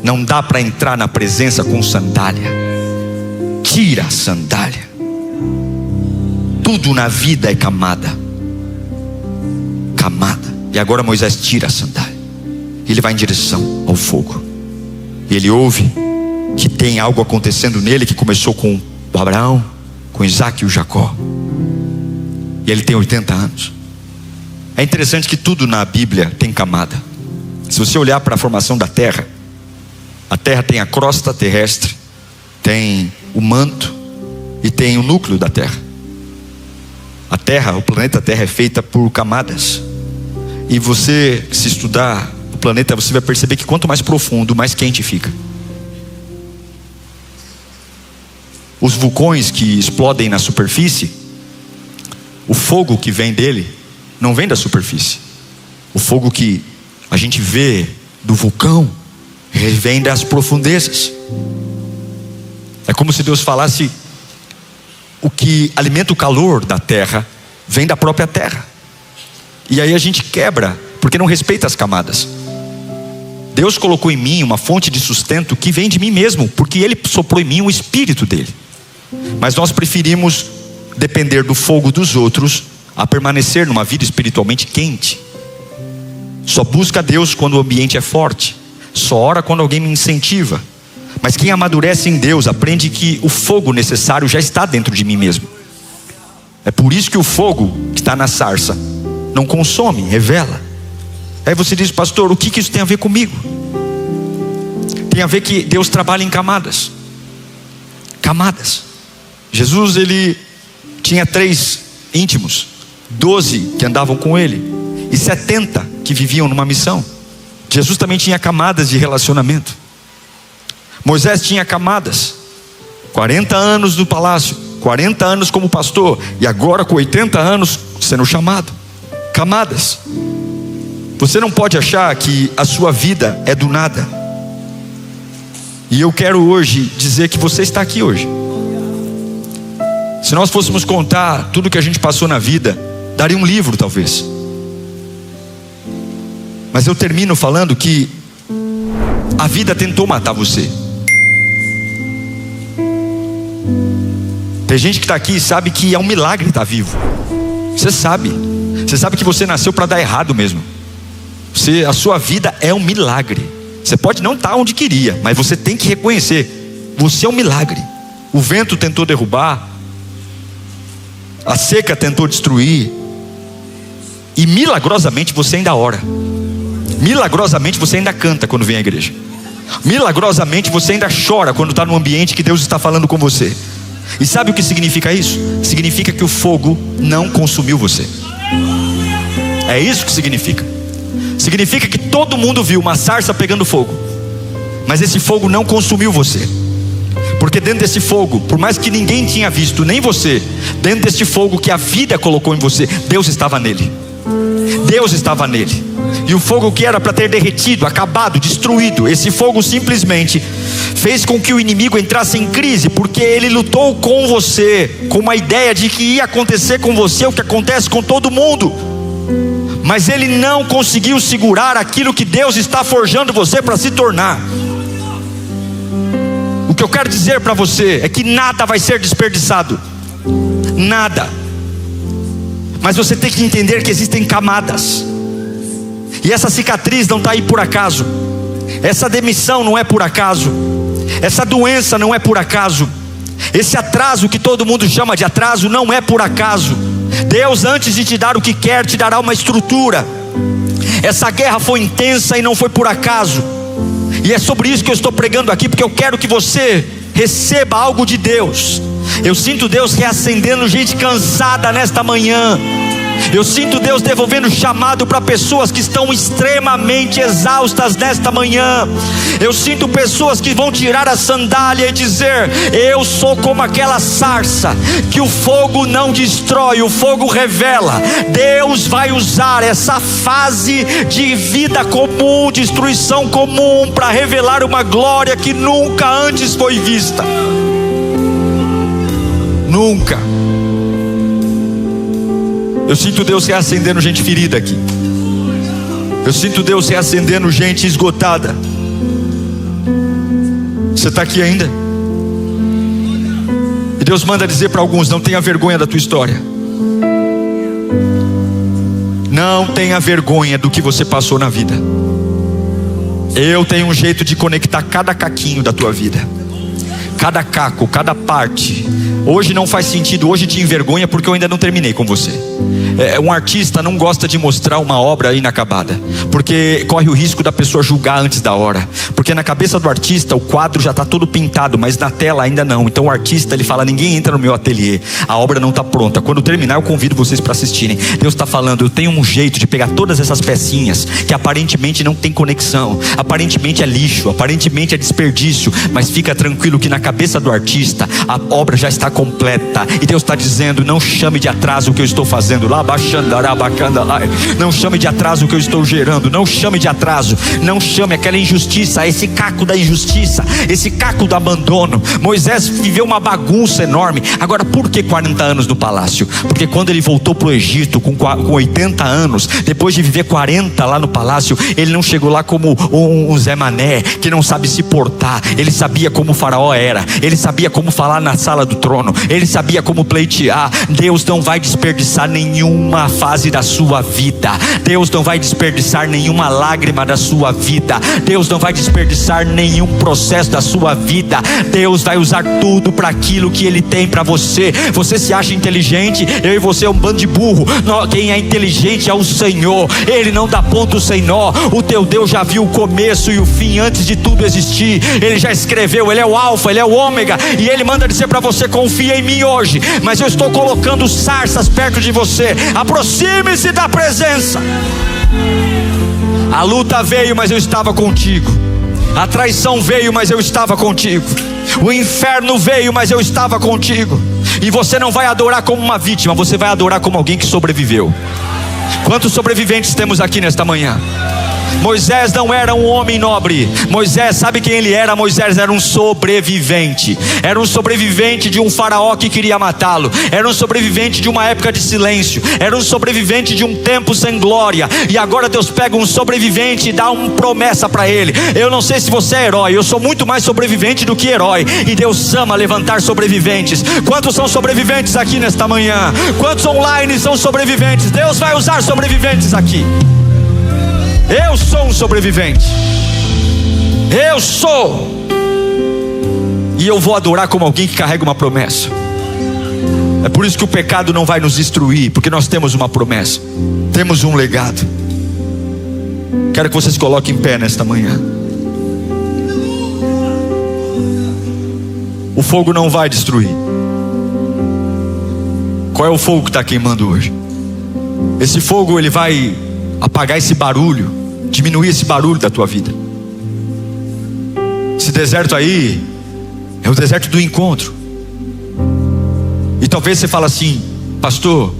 Não dá para entrar na presença com sandália. Tira a sandália. Tudo na vida é camada. Camada. E agora Moisés tira a sandália. Ele vai em direção ao fogo. E ele ouve que tem algo acontecendo nele que começou com o Abraão, com Isaac e o Jacó. E ele tem 80 anos. É interessante que tudo na Bíblia tem camada. Se você olhar para a formação da terra, a terra tem a crosta terrestre, tem o manto e tem o núcleo da terra. A terra, o planeta Terra é feita por camadas. E você, se estudar o planeta, você vai perceber que quanto mais profundo, mais quente fica. Os vulcões que explodem na superfície, o fogo que vem dele não vem da superfície. O fogo que a gente vê do vulcão, vem das profundezas. É como se Deus falasse: o que alimenta o calor da terra vem da própria terra. E aí a gente quebra, porque não respeita as camadas. Deus colocou em mim uma fonte de sustento que vem de mim mesmo, porque Ele soprou em mim o Espírito dele. Mas nós preferimos depender do fogo dos outros a permanecer numa vida espiritualmente quente. Só busca Deus quando o ambiente é forte, só ora quando alguém me incentiva. Mas quem amadurece em Deus aprende que o fogo necessário já está dentro de mim mesmo. É por isso que o fogo que está na sarça não consome, revela. Aí você diz: pastor, o que isso tem a ver comigo? Tem a ver que Deus trabalha em camadas. Camadas. Jesus, ele tinha 3 íntimos, 12 que andavam com ele e 70 que viviam numa missão. Jesus também tinha camadas de relacionamento. Moisés tinha camadas, 40 anos no palácio, 40 anos como pastor, e agora com 80 anos sendo chamado. Camadas. Você não pode achar que a sua vida é do nada. E eu quero hoje dizer que você está aqui hoje. Se nós fôssemos contar tudo que a gente passou na vida, daria um livro talvez. Mas eu termino falando que a vida tentou matar você. Tem gente que está aqui e sabe que é um milagre estar vivo. Você sabe que você nasceu para dar errado mesmo. A sua vida é um milagre. Você pode não estar onde queria, mas você tem que reconhecer: você é um milagre. O vento tentou derrubar, a seca tentou destruir, e milagrosamente você ainda ora. Milagrosamente você ainda canta quando vem à igreja. Milagrosamente você ainda chora quando está num ambiente que Deus está falando com você. E sabe o que significa isso? Significa que o fogo não consumiu você. É isso que significa. Significa que todo mundo viu uma sarça pegando fogo, mas esse fogo não consumiu você. Porque dentro desse fogo, por mais que ninguém tinha visto, nem você, dentro desse fogo que a vida colocou em você, Deus estava nele. Deus estava nele. E o fogo que era para ter derretido, acabado, destruído, esse fogo simplesmente fez com que o inimigo entrasse em crise, porque ele lutou com você, com uma ideia de que ia acontecer com você o que acontece com todo mundo. Mas ele não conseguiu segurar aquilo que Deus está forjando você para se tornar. O que eu quero dizer para você é que nada vai ser desperdiçado. Nada. Mas você tem que entender que existem camadas. E essa cicatriz não está aí por acaso. Essa demissão não é por acaso. Essa doença não é por acaso. Esse atraso que todo mundo chama de atraso não é por acaso. Deus, antes de te dar o que quer, te dará uma estrutura. Essa guerra foi intensa e não foi por acaso. E é sobre isso que eu estou pregando aqui, porque eu quero que você receba algo de Deus. Eu sinto Deus reacendendo gente cansada nesta manhã. Eu sinto Deus devolvendo chamado para pessoas que estão extremamente exaustas nesta manhã. Eu sinto pessoas que vão tirar a sandália e dizer: eu sou como aquela sarça que o fogo não destrói, o fogo revela. Deus vai usar essa fase de vida comum, destruição comum, para revelar uma glória que nunca antes foi vista. Nunca. Eu sinto Deus reacendendo gente ferida aqui. Eu sinto Deus reacendendo gente esgotada. Você está aqui ainda? E Deus manda dizer para alguns: não tenha vergonha da tua história. Não tenha vergonha do que você passou na vida. Eu tenho um jeito de conectar cada caquinho da tua vida, cada caco, cada parte. Hoje não faz sentido, hoje te envergonha porque eu ainda não terminei com você. Um artista não gosta de mostrar uma obra inacabada, porque corre o risco da pessoa julgar antes da hora. Porque na cabeça do artista o quadro já está todo pintado, mas na tela ainda não. Então o artista, ele fala: ninguém entra no meu ateliê, a obra não está pronta. Quando terminar eu convido vocês para assistirem. Deus está falando: eu tenho um jeito de pegar todas essas pecinhas que aparentemente não tem conexão, aparentemente é lixo, aparentemente é desperdício, mas fica tranquilo que na cabeça do artista a obra já está completa. E Deus está dizendo: não chame de atraso o que eu estou fazendo. dizendo: não chame de atraso o que eu estou gerando. Não chame de atraso. Não chame aquela injustiça, esse caco da injustiça, esse caco do abandono. Moisés viveu uma bagunça enorme. Agora, por que 40 anos no palácio? Porque quando ele voltou para o Egito com 80 anos, depois de viver 40 lá no palácio, ele não chegou lá como um Zé Mané que não sabe se portar. Ele sabia como o faraó era, ele sabia como falar na sala do trono, ele sabia como pleitear. Deus não vai desperdiçar nenhuma fase da sua vida. Deus não vai desperdiçar nenhuma lágrima da sua vida. Deus não vai desperdiçar nenhum processo da sua vida. Deus vai usar tudo para aquilo que Ele tem para você. Você se acha inteligente? Eu e você é um bando de burro. Quem é inteligente é o Senhor. Ele não dá ponto sem nó. O teu Deus já viu o começo e o fim antes de tudo existir. Ele já escreveu. Ele é o alfa, Ele é o ômega. E Ele manda dizer para você: confia em mim hoje. Mas eu estou colocando sarças perto de você. Aproxime-se da presença. A luta veio, mas eu estava contigo. A traição veio, mas eu estava contigo. O inferno veio, mas eu estava contigo. E você não vai adorar como uma vítima, você vai adorar como alguém que sobreviveu. Quantos sobreviventes temos aqui nesta manhã? Moisés não era um homem nobre. Moisés, sabe quem ele era? Moisés era um sobrevivente. Era um sobrevivente de um faraó que queria matá-lo. Era um sobrevivente de uma época de silêncio. Era um sobrevivente de um tempo sem glória. E agora Deus pega um sobrevivente e dá uma promessa para ele. Eu não sei se você é herói, eu sou muito mais sobrevivente do que herói. E Deus ama levantar sobreviventes. Quantos são sobreviventes aqui nesta manhã? Quantos online são sobreviventes? Deus vai usar sobreviventes aqui. Eu sou um sobrevivente. Eu sou. E eu vou adorar como alguém que carrega uma promessa. É por isso que o pecado não vai nos destruir, porque nós temos uma promessa, temos um legado. Quero que vocês coloquem em pé nesta manhã. O fogo não vai destruir. Qual é o fogo que está queimando hoje? Esse fogo, ele vai apagar esse barulho, diminuir esse barulho da tua vida. Esse deserto aí é o deserto do encontro. E talvez você fale assim: pastor,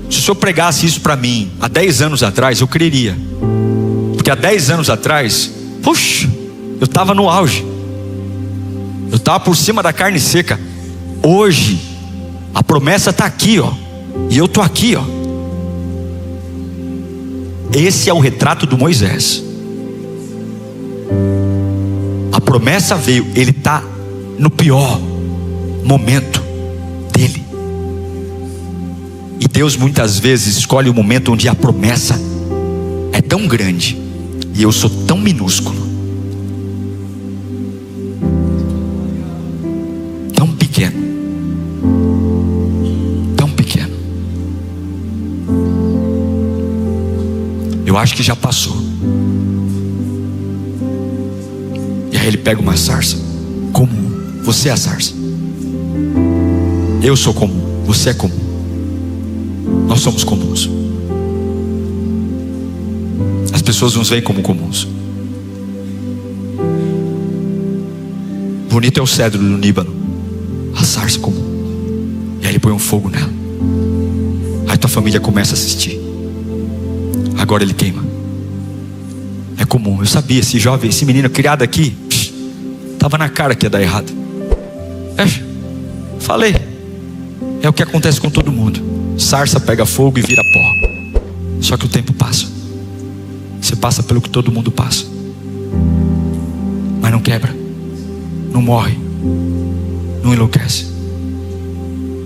se o senhor pregasse isso para mim há 10 anos atrás, eu creria. Porque há 10 anos atrás, puxa, eu estava no auge, eu estava por cima da carne seca. Hoje a promessa está aqui, ó, e eu estou aqui, ó. Esse é o retrato do Moisés. A promessa veio, ele está no pior momento dele. E Deus muitas vezes escolhe o momento onde a promessa é tão grande e eu sou tão minúsculo, tão pequeno, tão pequeno. Eu acho que já passou. E aí ele pega uma sarça comum. Você é a sarça. Eu sou comum. Você é comum. Nós somos comuns. As pessoas nos veem como comuns. Bonito é o cedro do Líbano, a sarça comum. E aí ele põe um fogo nela. Aí tua família começa a assistir. Agora ele queima. É comum. Eu sabia, esse jovem, esse menino criado aqui, estava na cara que ia dar errado. Falei. É o que acontece com todo mundo. Sarça pega fogo e vira pó. Só que o tempo passa. Você passa pelo que todo mundo passa, mas não quebra, não morre, não enlouquece.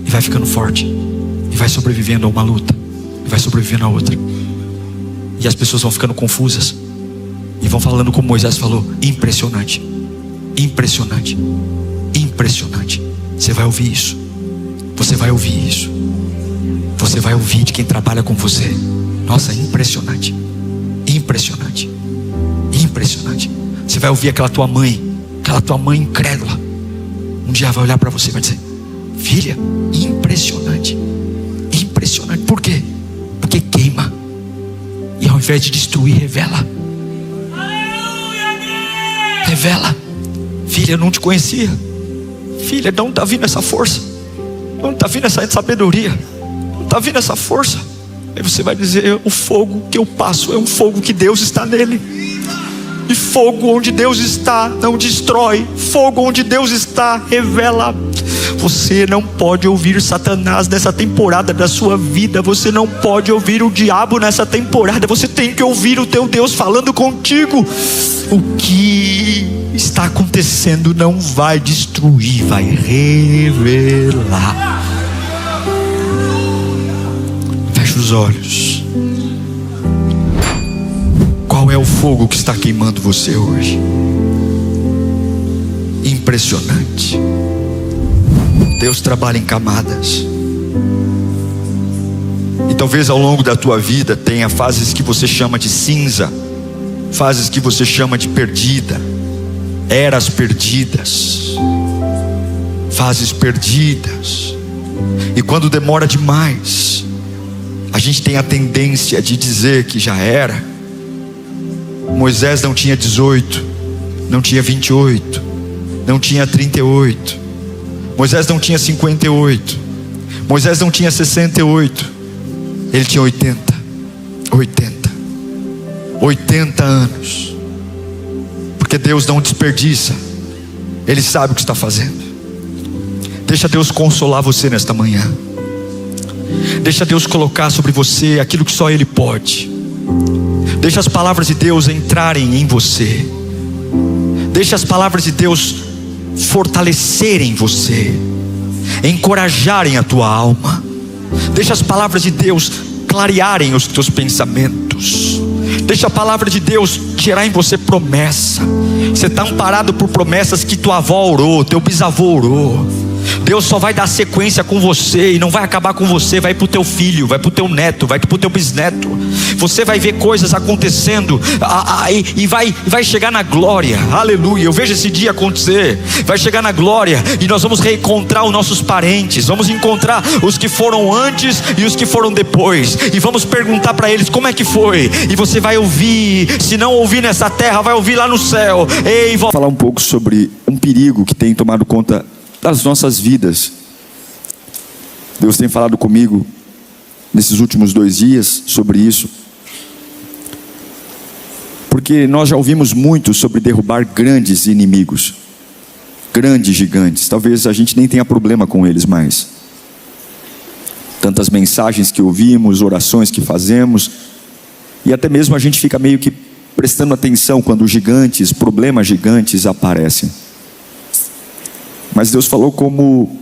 E vai ficando forte. E vai sobrevivendo a uma luta. E vai sobrevivendo a outra. E as pessoas vão ficando confusas. E vão falando como Moisés falou: impressionante, impressionante, impressionante. Você vai ouvir isso. Você vai ouvir isso. Você vai ouvir de quem trabalha com você. Nossa, impressionante, impressionante, impressionante. Você vai ouvir aquela tua mãe incrédula. Um dia vai olhar para você e vai dizer: filha, impressionante, impressionante. Por quê? Porque queima. E ao invés de destruir, revela. Revela. Filha, eu não te conhecia. Filha, de onde está vindo essa força? De onde está vindo essa sabedoria? De onde está vindo essa força. Aí você vai dizer: o fogo que eu passo é um fogo que Deus está nele. E fogo onde Deus está não destrói. Fogo onde Deus está revela. Você não pode ouvir Satanás nessa temporada da sua vida. Você não pode ouvir o diabo nessa temporada. Você tem que ouvir o teu Deus falando contigo. O que está acontecendo não vai destruir, vai revelar. Feche os olhos. Qual é o fogo que está queimando você hoje? Impressionante. Deus trabalha em camadas. E talvez ao longo da tua vida tenha fases que você chama de cinza, fases que você chama de perdida, eras perdidas, fases perdidas. E quando demora demais, a gente tem a tendência de dizer que já era. Moisés não tinha 18, não tinha 28, não tinha 38, Moisés não tinha 58, Moisés não tinha 68, ele tinha 80 anos. Porque Deus não desperdiça, Ele sabe o que está fazendo. Deixa Deus consolar você nesta manhã. Deixa Deus colocar sobre você aquilo que só Ele pode. Deixa as palavras de Deus entrarem em você. Deixa as palavras de Deus fortalecerem você, encorajarem a tua alma. Deixa as palavras de Deus clarearem os teus pensamentos. Deixa a palavra de Deus gerar em você promessa. Você está amparado por promessas que tua avó orou, teu bisavô orou. Deus só vai dar sequência com você, e não vai acabar com você. Vai para o teu filho, vai para o teu neto, vai para o teu bisneto. Você vai ver coisas acontecendo, e vai chegar na glória. Aleluia, eu vejo esse dia acontecer. Vai chegar na glória, e nós vamos reencontrar os nossos parentes. Vamos encontrar os que foram antes e os que foram depois, e vamos perguntar para eles como é que foi. E você vai ouvir, se não ouvir nessa terra, vai ouvir lá no céu. Ei, vou falar um pouco sobre um perigo que tem tomado conta das nossas vidas. Deus tem falado comigo nesses últimos 2 dias sobre isso, porque nós já ouvimos muito sobre derrubar grandes inimigos, grandes gigantes. Talvez a gente nem tenha problema com eles mais. Tantas mensagens que ouvimos, orações que fazemos, e até mesmo a gente fica meio que prestando atenção quando gigantes, problemas gigantes aparecem. Mas Deus falou como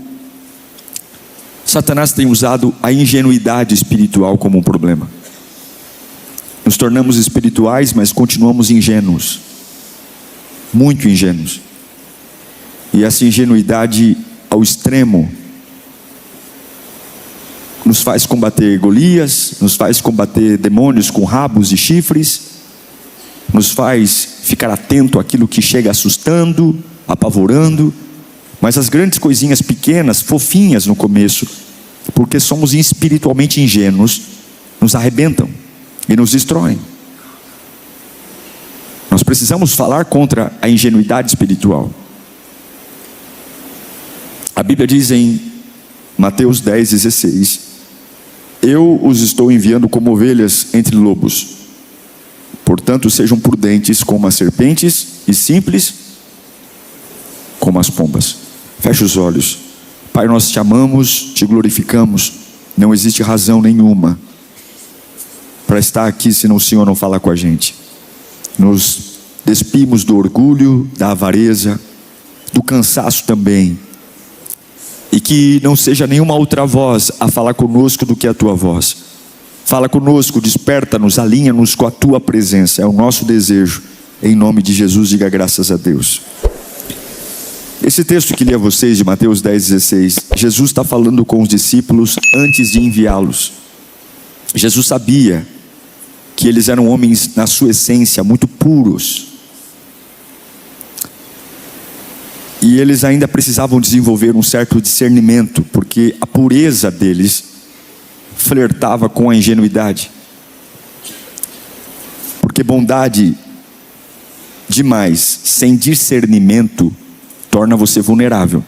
Satanás tem usado a ingenuidade espiritual como um problema. Nos tornamos espirituais, mas continuamos ingênuos, muito ingênuos. E essa ingenuidade ao extremo nos faz combater Golias, nos faz combater demônios com rabos e chifres, nos faz ficar atento àquilo que chega assustando, apavorando. Mas as grandes coisinhas pequenas, fofinhas no começo, porque somos espiritualmente ingênuos, nos arrebentam e nos destroem. Nós precisamos falar contra a ingenuidade espiritual. A Bíblia diz em Mateus 10:16: eu os estou enviando como ovelhas entre lobos. Portanto, sejam prudentes como as serpentes e simples como as pombas. Feche os olhos. Pai, nós te amamos, te glorificamos. Não existe razão nenhuma para estar aqui senão o Senhor não falar com a gente. Nos despimos do orgulho, da avareza, do cansaço também. E que não seja nenhuma outra voz a falar conosco do que a tua voz. Fala conosco, desperta-nos, alinha-nos com a tua presença. É o nosso desejo. Em nome de Jesus, diga graças a Deus. Esse texto que li a vocês de Mateus 10:16, Jesus está falando com os discípulos antes de enviá-los. Jesus sabia que eles eram homens na sua essência muito puros, e eles ainda precisavam desenvolver um certo discernimento, porque a pureza deles flertava com a ingenuidade. Porque bondade demais sem discernimento torna você vulnerável.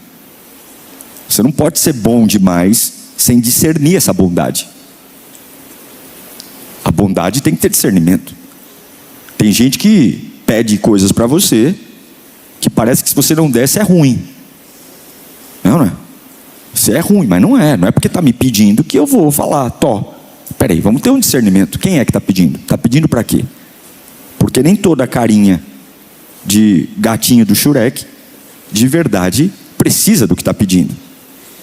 Você não pode ser bom demais sem discernir essa bondade. bondade tem que ter discernimento. Tem gente que pede coisas para você que parece que se você não desse é ruim. Não é? Isso é ruim, mas não é. Não é porque está me pedindo que eu vou falar, peraí, vamos ter um discernimento. Quem é que está pedindo? Está pedindo para quê? Porque nem toda carinha de gatinho do Shurek de verdade precisa do que está pedindo.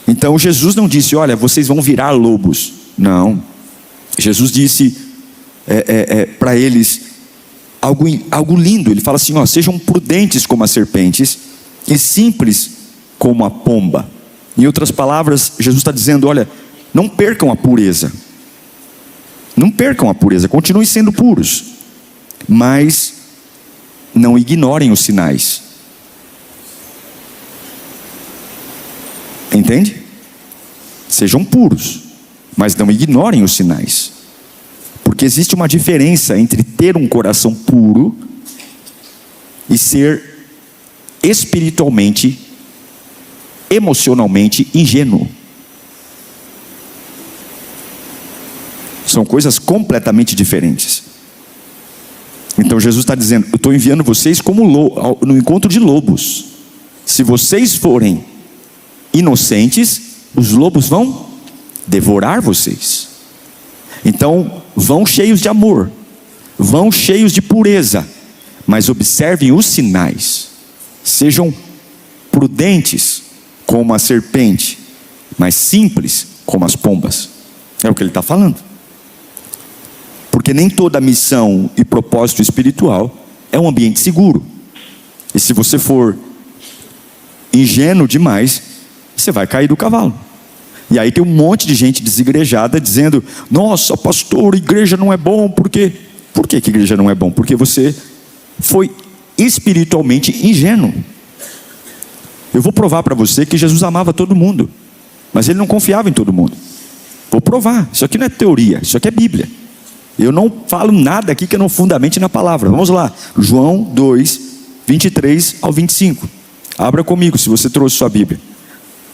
Então Jesus não disse, olha, vocês vão virar lobos. Não. Jesus disse para eles algo lindo. Ele fala assim, sejam prudentes como as serpentes e simples como a pomba. Em outras palavras, Jesus está dizendo, olha, não percam a pureza. Não percam a pureza, continuem sendo puros, mas não ignorem os sinais. Entende? Sejam puros, mas não ignorem os sinais. Porque existe uma diferença entre ter um coração puro e ser espiritualmente, emocionalmente ingênuo. São coisas completamente diferentes. Então Jesus está dizendo, eu estou enviando vocês como no encontro de lobos. Se vocês forem inocentes, os lobos vão devorar vocês. Então vão cheios de amor, vão cheios de pureza, mas observem os sinais. Sejam prudentes como a serpente, mas simples como as pombas. É o que ele está falando. Porque nem toda missão e propósito espiritual é um ambiente seguro. E se você for ingênuo demais, você vai cair do cavalo. E aí tem um monte de gente desigrejada dizendo, nossa, pastor, igreja não é bom. Por quê? Por que igreja não é bom? Porque você foi espiritualmente ingênuo. Eu vou provar para você que Jesus amava todo mundo, mas ele não confiava em todo mundo. Vou provar, isso aqui não é teoria, isso aqui é Bíblia. Eu não falo nada aqui que eu não fundamente na palavra. Vamos lá, João 2, 23 ao 25. Abra comigo se você trouxe sua Bíblia.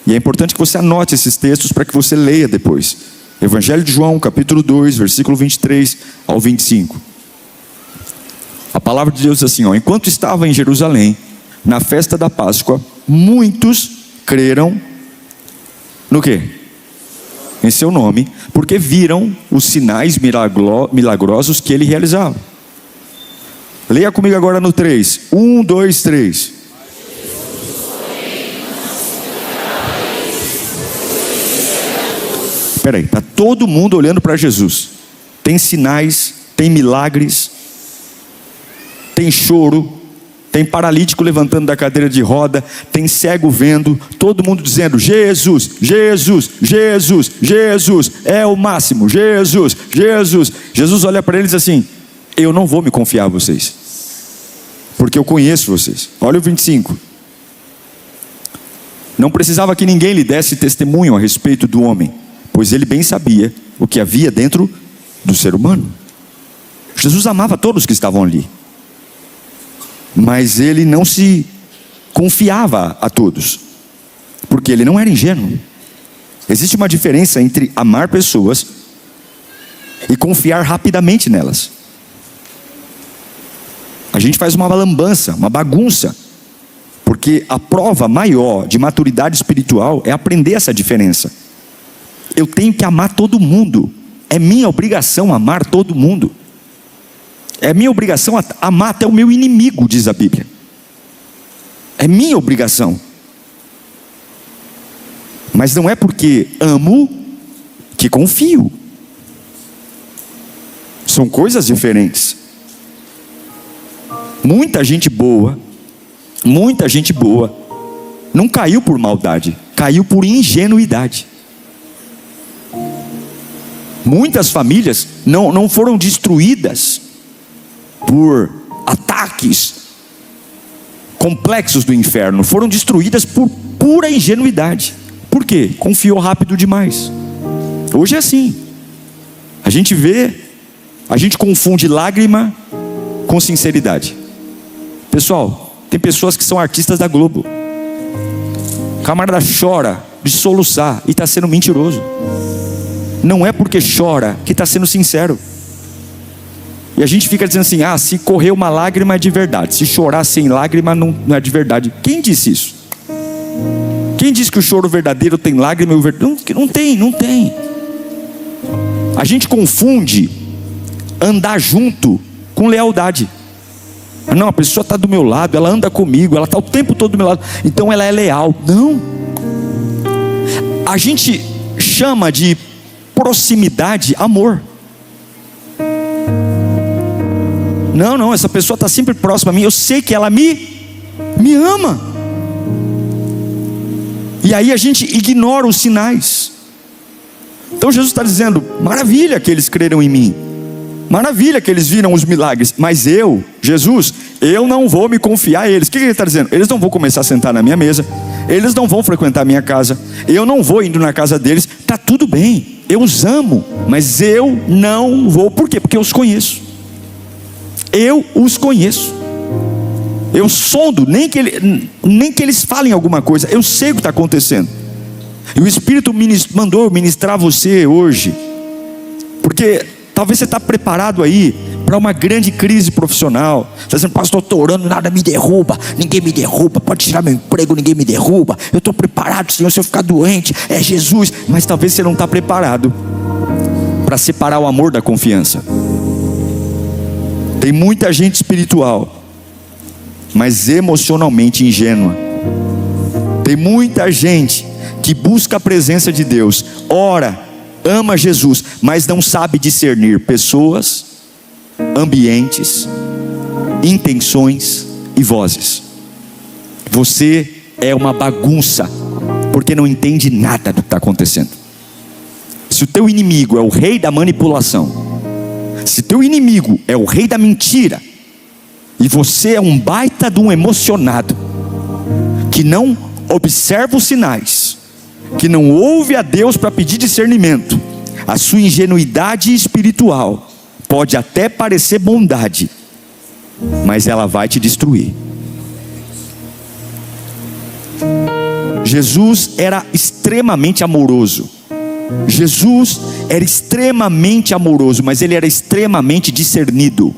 E é importante que você anote esses textos para que você leia depois. Evangelho de João, capítulo 2, versículo 23 ao 25. A palavra de Deus diz assim, enquanto estava em Jerusalém, na festa da Páscoa, muitos creram no quê? Em seu nome, porque viram os sinais milagrosos que ele realizava. Leia comigo agora no 3. 1, 2, 3. Espera aí, está todo mundo olhando para Jesus. Tem sinais, tem milagres, tem choro, tem paralítico levantando da cadeira de roda, tem cego vendo, todo mundo dizendo, Jesus, Jesus, Jesus, Jesus, é o máximo, Jesus, Jesus. Jesus olha para eles assim, eu não vou me confiar a vocês, porque eu conheço vocês. Olha o 25. Não precisava que ninguém lhe desse testemunho a respeito do homem, pois ele bem sabia o que havia dentro do ser humano. Jesus amava todos que estavam ali, mas ele não se confiava a todos, porque ele não era ingênuo. Existe uma diferença entre amar pessoas e confiar rapidamente nelas. A gente faz uma lambança, uma bagunça, porque a prova maior de maturidade espiritual é aprender essa diferença. Eu tenho que amar todo mundo, é minha obrigação amar todo mundo. É minha obrigação amar até o meu inimigo, diz a Bíblia. É minha obrigação. Mas não é porque amo que confio. São coisas diferentes. Muita gente boa não caiu por maldade, caiu por ingenuidade. Muitas famílias não foram destruídas por ataques complexos do inferno, foram destruídas por pura ingenuidade. Por quê? Confiou rápido demais. Hoje é assim. A gente confunde lágrima com sinceridade. Pessoal, tem pessoas que são artistas da Globo. O camarada chora de soluçar e está sendo mentiroso. Não é porque chora que está sendo sincero. E a gente fica dizendo assim: se correr uma lágrima é de verdade, se chorar sem lágrima não é de verdade. Quem disse isso? Quem disse que o choro verdadeiro tem lágrima e o verdadeiro? Não tem. A gente confunde andar junto com lealdade. Não, a pessoa está do meu lado, ela anda comigo, ela está o tempo todo do meu lado, então ela é leal. Não. A gente chama de proximidade amor. Não, essa pessoa está sempre próxima a mim, eu sei que ela me ama. E aí a gente ignora os sinais. Então Jesus está dizendo: maravilha que eles creram em mim, maravilha que eles viram os milagres, mas eu, Jesus, eu não vou me confiar a eles. O que ele está dizendo? Eles não vão começar a sentar na minha mesa, eles não vão frequentar a minha casa, eu não vou indo na casa deles. Está tudo bem, eu os amo, mas eu não vou. Por quê? Porque eu os conheço. Eu os conheço. Eu sondo, nem que eles falem alguma coisa, eu sei o que está acontecendo. E o Espírito mandou ministrar você hoje, porque talvez você está preparado aí para uma grande crise profissional. Você está dizendo: pastor, estou orando, nada me derruba, ninguém me derruba, pode tirar meu emprego, ninguém me derruba, eu estou preparado, Senhor, se eu ficar doente, é Jesus. Mas talvez você não está preparado para separar o amor da confiança. Tem muita gente espiritual, mas emocionalmente ingênua. Tem muita gente que busca a presença de Deus, ora, ama Jesus, mas não sabe discernir pessoas, ambientes, intenções e vozes. Você é uma bagunça, porque não entende nada do que está acontecendo. Se o teu inimigo é o rei da manipulação, se teu inimigo é o rei da mentira, e você é um baita de um emocionado, que não observa os sinais, que não ouve a Deus para pedir discernimento, a sua ingenuidade espiritual pode até parecer bondade, mas ela vai te destruir. Jesus era extremamente amoroso. Jesus era extremamente amoroso, mas ele era extremamente discernido.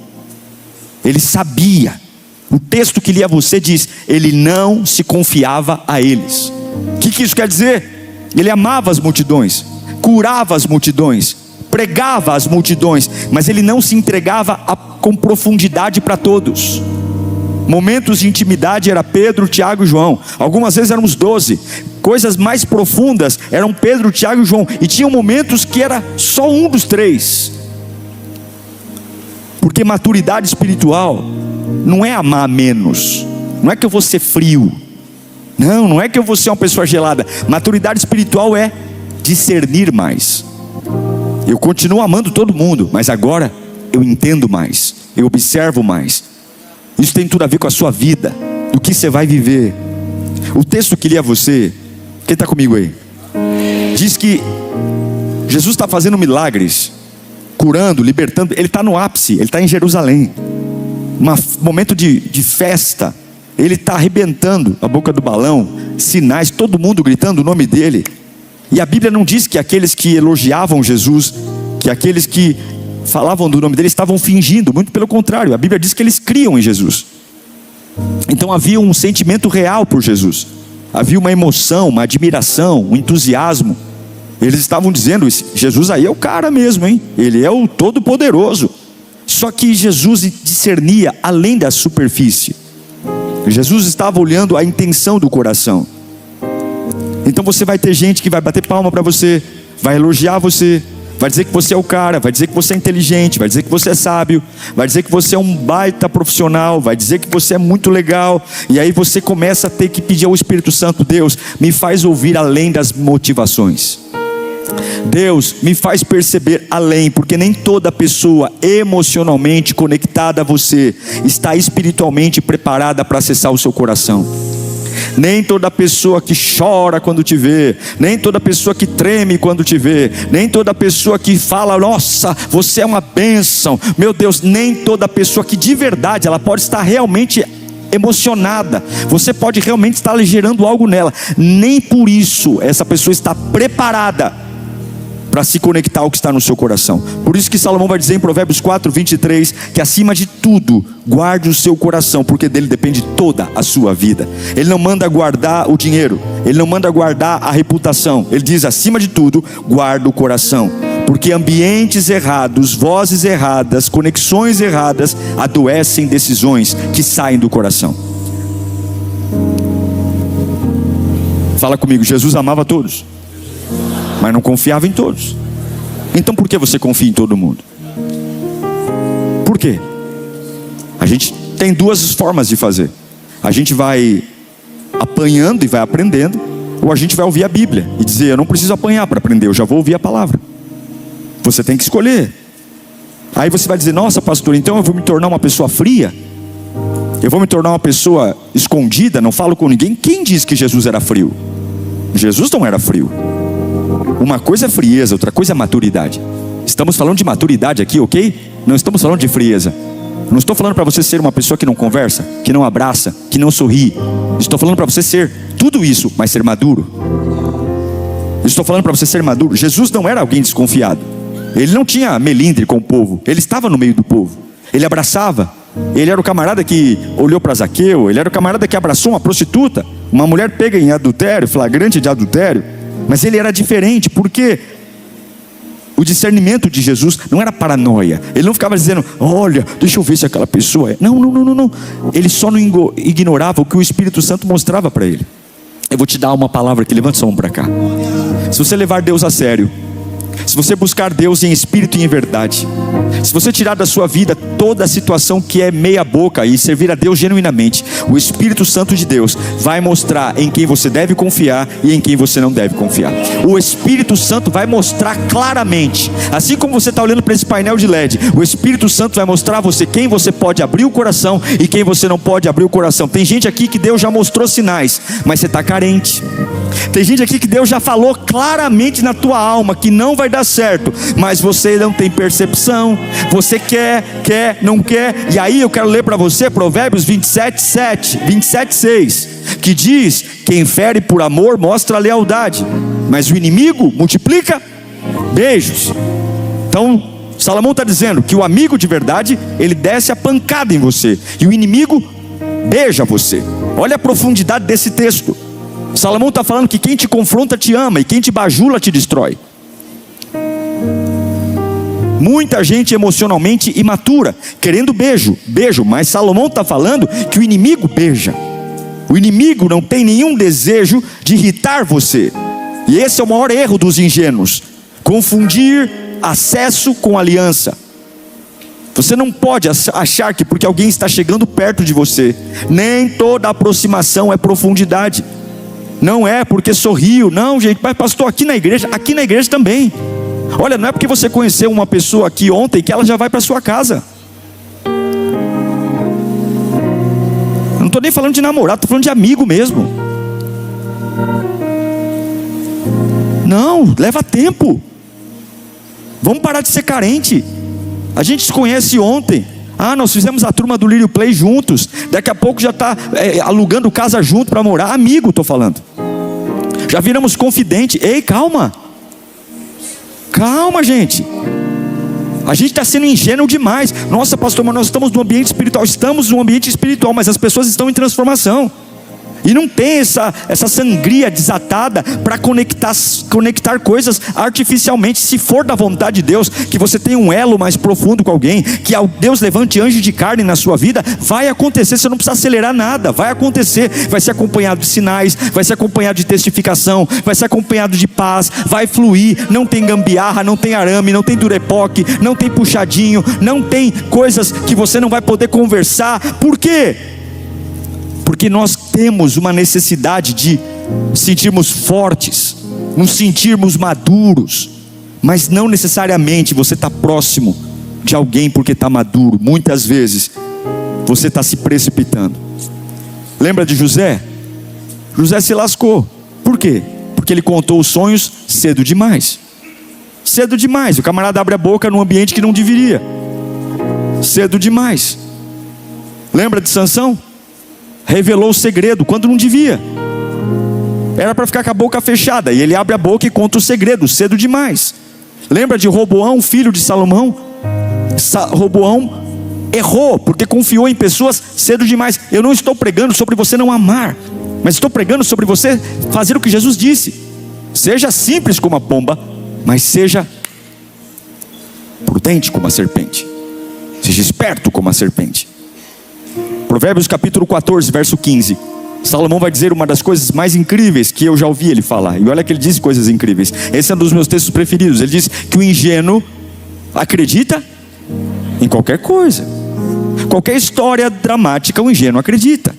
Ele sabia. O texto que li a você diz: ele não se confiava a eles. O que isso quer dizer? Ele amava as multidões, curava as multidões, pregava às multidões, mas ele não se entregava com profundidade para todos. Momentos de intimidade era Pedro, Tiago e João. Algumas vezes eram os 12. Coisas mais profundas eram Pedro, Tiago e João. E tinham momentos que era só um dos três. Porque maturidade espiritual não é amar menos. Não é que eu vou ser frio. Não é que eu vou ser uma pessoa gelada. Maturidade espiritual é discernir mais. Eu continuo amando todo mundo, mas agora eu entendo mais, eu observo mais. Isso tem tudo a ver com a sua vida, do que você vai viver. O texto que li a você, quem está comigo aí? Diz que Jesus está fazendo milagres, curando, libertando. Ele está no ápice, ele está em Jerusalém, momento de festa. Ele está arrebentando a boca do balão, sinais, todo mundo gritando o nome dele. E a Bíblia não diz que aqueles que elogiavam Jesus, que aqueles que falavam do nome dele estavam fingindo. Muito pelo contrário, a Bíblia diz que eles criam em Jesus. Então havia um sentimento real por Jesus, havia uma emoção, uma admiração, um entusiasmo. Eles estavam dizendo: Jesus aí é o cara mesmo, hein? Ele é o Todo-Poderoso. Só que Jesus discernia além da superfície. Jesus estava olhando a intenção do coração. Então você vai ter gente que vai bater palma para você, vai elogiar você, vai dizer que você é o cara, vai dizer que você é inteligente, vai dizer que você é sábio, vai dizer que você é um baita profissional, vai dizer que você é muito legal. E aí você começa a ter que pedir ao Espírito Santo: Deus, me faz ouvir além das motivações. Deus, me faz perceber além, porque nem toda pessoa emocionalmente conectada a você está espiritualmente preparada para acessar o seu coração. Nem toda pessoa que chora quando te vê, nem toda pessoa que treme quando te vê, nem toda pessoa que fala: nossa, você é uma bênção, meu Deus, nem toda pessoa que de verdade, ela pode estar realmente emocionada, você pode realmente estar gerando algo nela, nem por isso essa pessoa está preparada para para se conectar ao que está no seu coração. Por isso que Salomão vai dizer em Provérbios 4:23 que acima de tudo guarde o seu coração, porque dele depende toda a sua vida. Ele não manda guardar o dinheiro, ele não manda guardar a reputação. Ele diz: acima de tudo guarda o coração, porque ambientes errados, vozes erradas, conexões erradas adoecem decisões que saem do coração. Fala comigo. Jesus amava todos, mas não confiava em todos. Então por que você confia em todo mundo? Por quê? A gente tem duas formas de fazer. A gente vai apanhando e vai aprendendo, ou a gente vai ouvir a Bíblia e dizer: eu não preciso apanhar para aprender, eu já vou ouvir a palavra. Você tem que escolher. Aí você vai dizer: nossa pastor, então eu vou me tornar uma pessoa fria? Eu vou me tornar uma pessoa escondida, não falo com ninguém? Quem disse que Jesus era frio? Jesus não era frio. Uma coisa é frieza, outra coisa é maturidade. Estamos falando de maturidade aqui, ok? Não estamos falando de frieza. Não estou falando para você ser uma pessoa que não conversa, que não abraça, que não sorri. Estou falando para você ser tudo isso, mas ser maduro. Estou falando para você ser maduro. Jesus não era alguém desconfiado. Ele não tinha melindre com o povo. Ele estava no meio do povo. Ele abraçava. Ele era o camarada que olhou para Zaqueu. Ele era o camarada que abraçou uma prostituta, uma mulher pega em adultério, flagrante de adultério. Mas ele era diferente, porque o discernimento de Jesus não era paranoia. Ele não ficava dizendo: olha, deixa eu ver se aquela pessoa é. Não. Ele só não ignorava o que o Espírito Santo mostrava para ele. Eu vou te dar uma palavra aqui, levanta sua mão para cá. Se você levar Deus a sério, se você buscar Deus em espírito e em verdade, se você tirar da sua vida toda a situação que é meia boca e servir a Deus genuinamente, o Espírito Santo de Deus vai mostrar em quem você deve confiar e em quem você não deve confiar. O Espírito Santo vai mostrar claramente. Assim como você está olhando para esse painel de LED, o Espírito Santo vai mostrar a você quem você pode abrir o coração e quem você não pode abrir o coração. Tem gente aqui que Deus já mostrou sinais, mas você está carente. Tem gente aqui que Deus já falou claramente na tua alma que não vai dar certo, mas você não tem percepção. Você quer, não quer. E aí eu quero ler para você Provérbios 27:6, que diz: quem fere por amor mostra lealdade, mas o inimigo multiplica beijos. Então Salomão está dizendo que o amigo de verdade, ele desce a pancada em você, e o inimigo beija você. Olha a profundidade desse texto. Salomão está falando que quem te confronta te ama, e quem te bajula te destrói. Muita gente emocionalmente imatura, querendo beijo, mas Salomão está falando que o inimigo beija. O inimigo não tem nenhum desejo de irritar você. E esse é o maior erro dos ingênuos: confundir acesso com aliança. Você não pode achar que porque alguém está chegando perto de você, nem toda aproximação é profundidade. Não é porque sorriu, não, gente. Mas pastor, aqui na igreja também. Olha, não é porque você conheceu uma pessoa aqui ontem que ela já vai para sua casa. Não estou nem falando de namorado, estou falando de amigo mesmo. Não, leva tempo. Vamos parar de ser carente. A gente se conhece ontem. Nós fizemos a turma do Lírio Play juntos. Daqui a pouco já está alugando casa junto para morar. Amigo, estou falando. Já viramos confidente. Ei, calma, gente. A gente está sendo ingênuo demais. Nossa pastor, mas nós estamos no ambiente espiritual. Estamos no ambiente espiritual, mas as pessoas estão em transformação. E não tem essa sangria desatada para conectar coisas artificialmente. Se for da vontade de Deus, que você tenha um elo mais profundo com alguém, que Deus levante anjo de carne na sua vida, vai acontecer. Você não precisa acelerar nada, vai acontecer. Vai ser acompanhado de sinais, vai ser acompanhado de testificação, vai ser acompanhado de paz, vai fluir. Não tem gambiarra, não tem arame, não tem durepoque, não tem puxadinho, não tem coisas que você não vai poder conversar. Por quê? Porque nós temos uma necessidade de sentirmos fortes, nos sentirmos maduros, mas não necessariamente você está próximo de alguém porque está maduro. Muitas vezes você está se precipitando. Lembra de José? José se lascou. Por quê? Porque ele contou os sonhos cedo demais. Cedo demais. O camarada abre a boca num ambiente que não deveria. Cedo demais. Lembra de Sansão? Revelou o segredo quando não devia. Era para ficar com a boca fechada, e ele abre a boca e conta o segredo cedo demais. Lembra de Roboão, filho de Salomão? Roboão errou porque confiou em pessoas cedo demais. Eu não estou pregando sobre você não amar, mas estou pregando sobre você fazer o que Jesus disse. Seja simples como a pomba, mas seja prudente como a serpente. Seja esperto como a serpente. Provérbios capítulo 14, verso 15. Salomão vai dizer uma das coisas mais incríveis que eu já ouvi ele falar. E olha que ele diz coisas incríveis. Esse é um dos meus textos preferidos. Ele diz que o ingênuo acredita em qualquer coisa. Qualquer história dramática, o ingênuo acredita.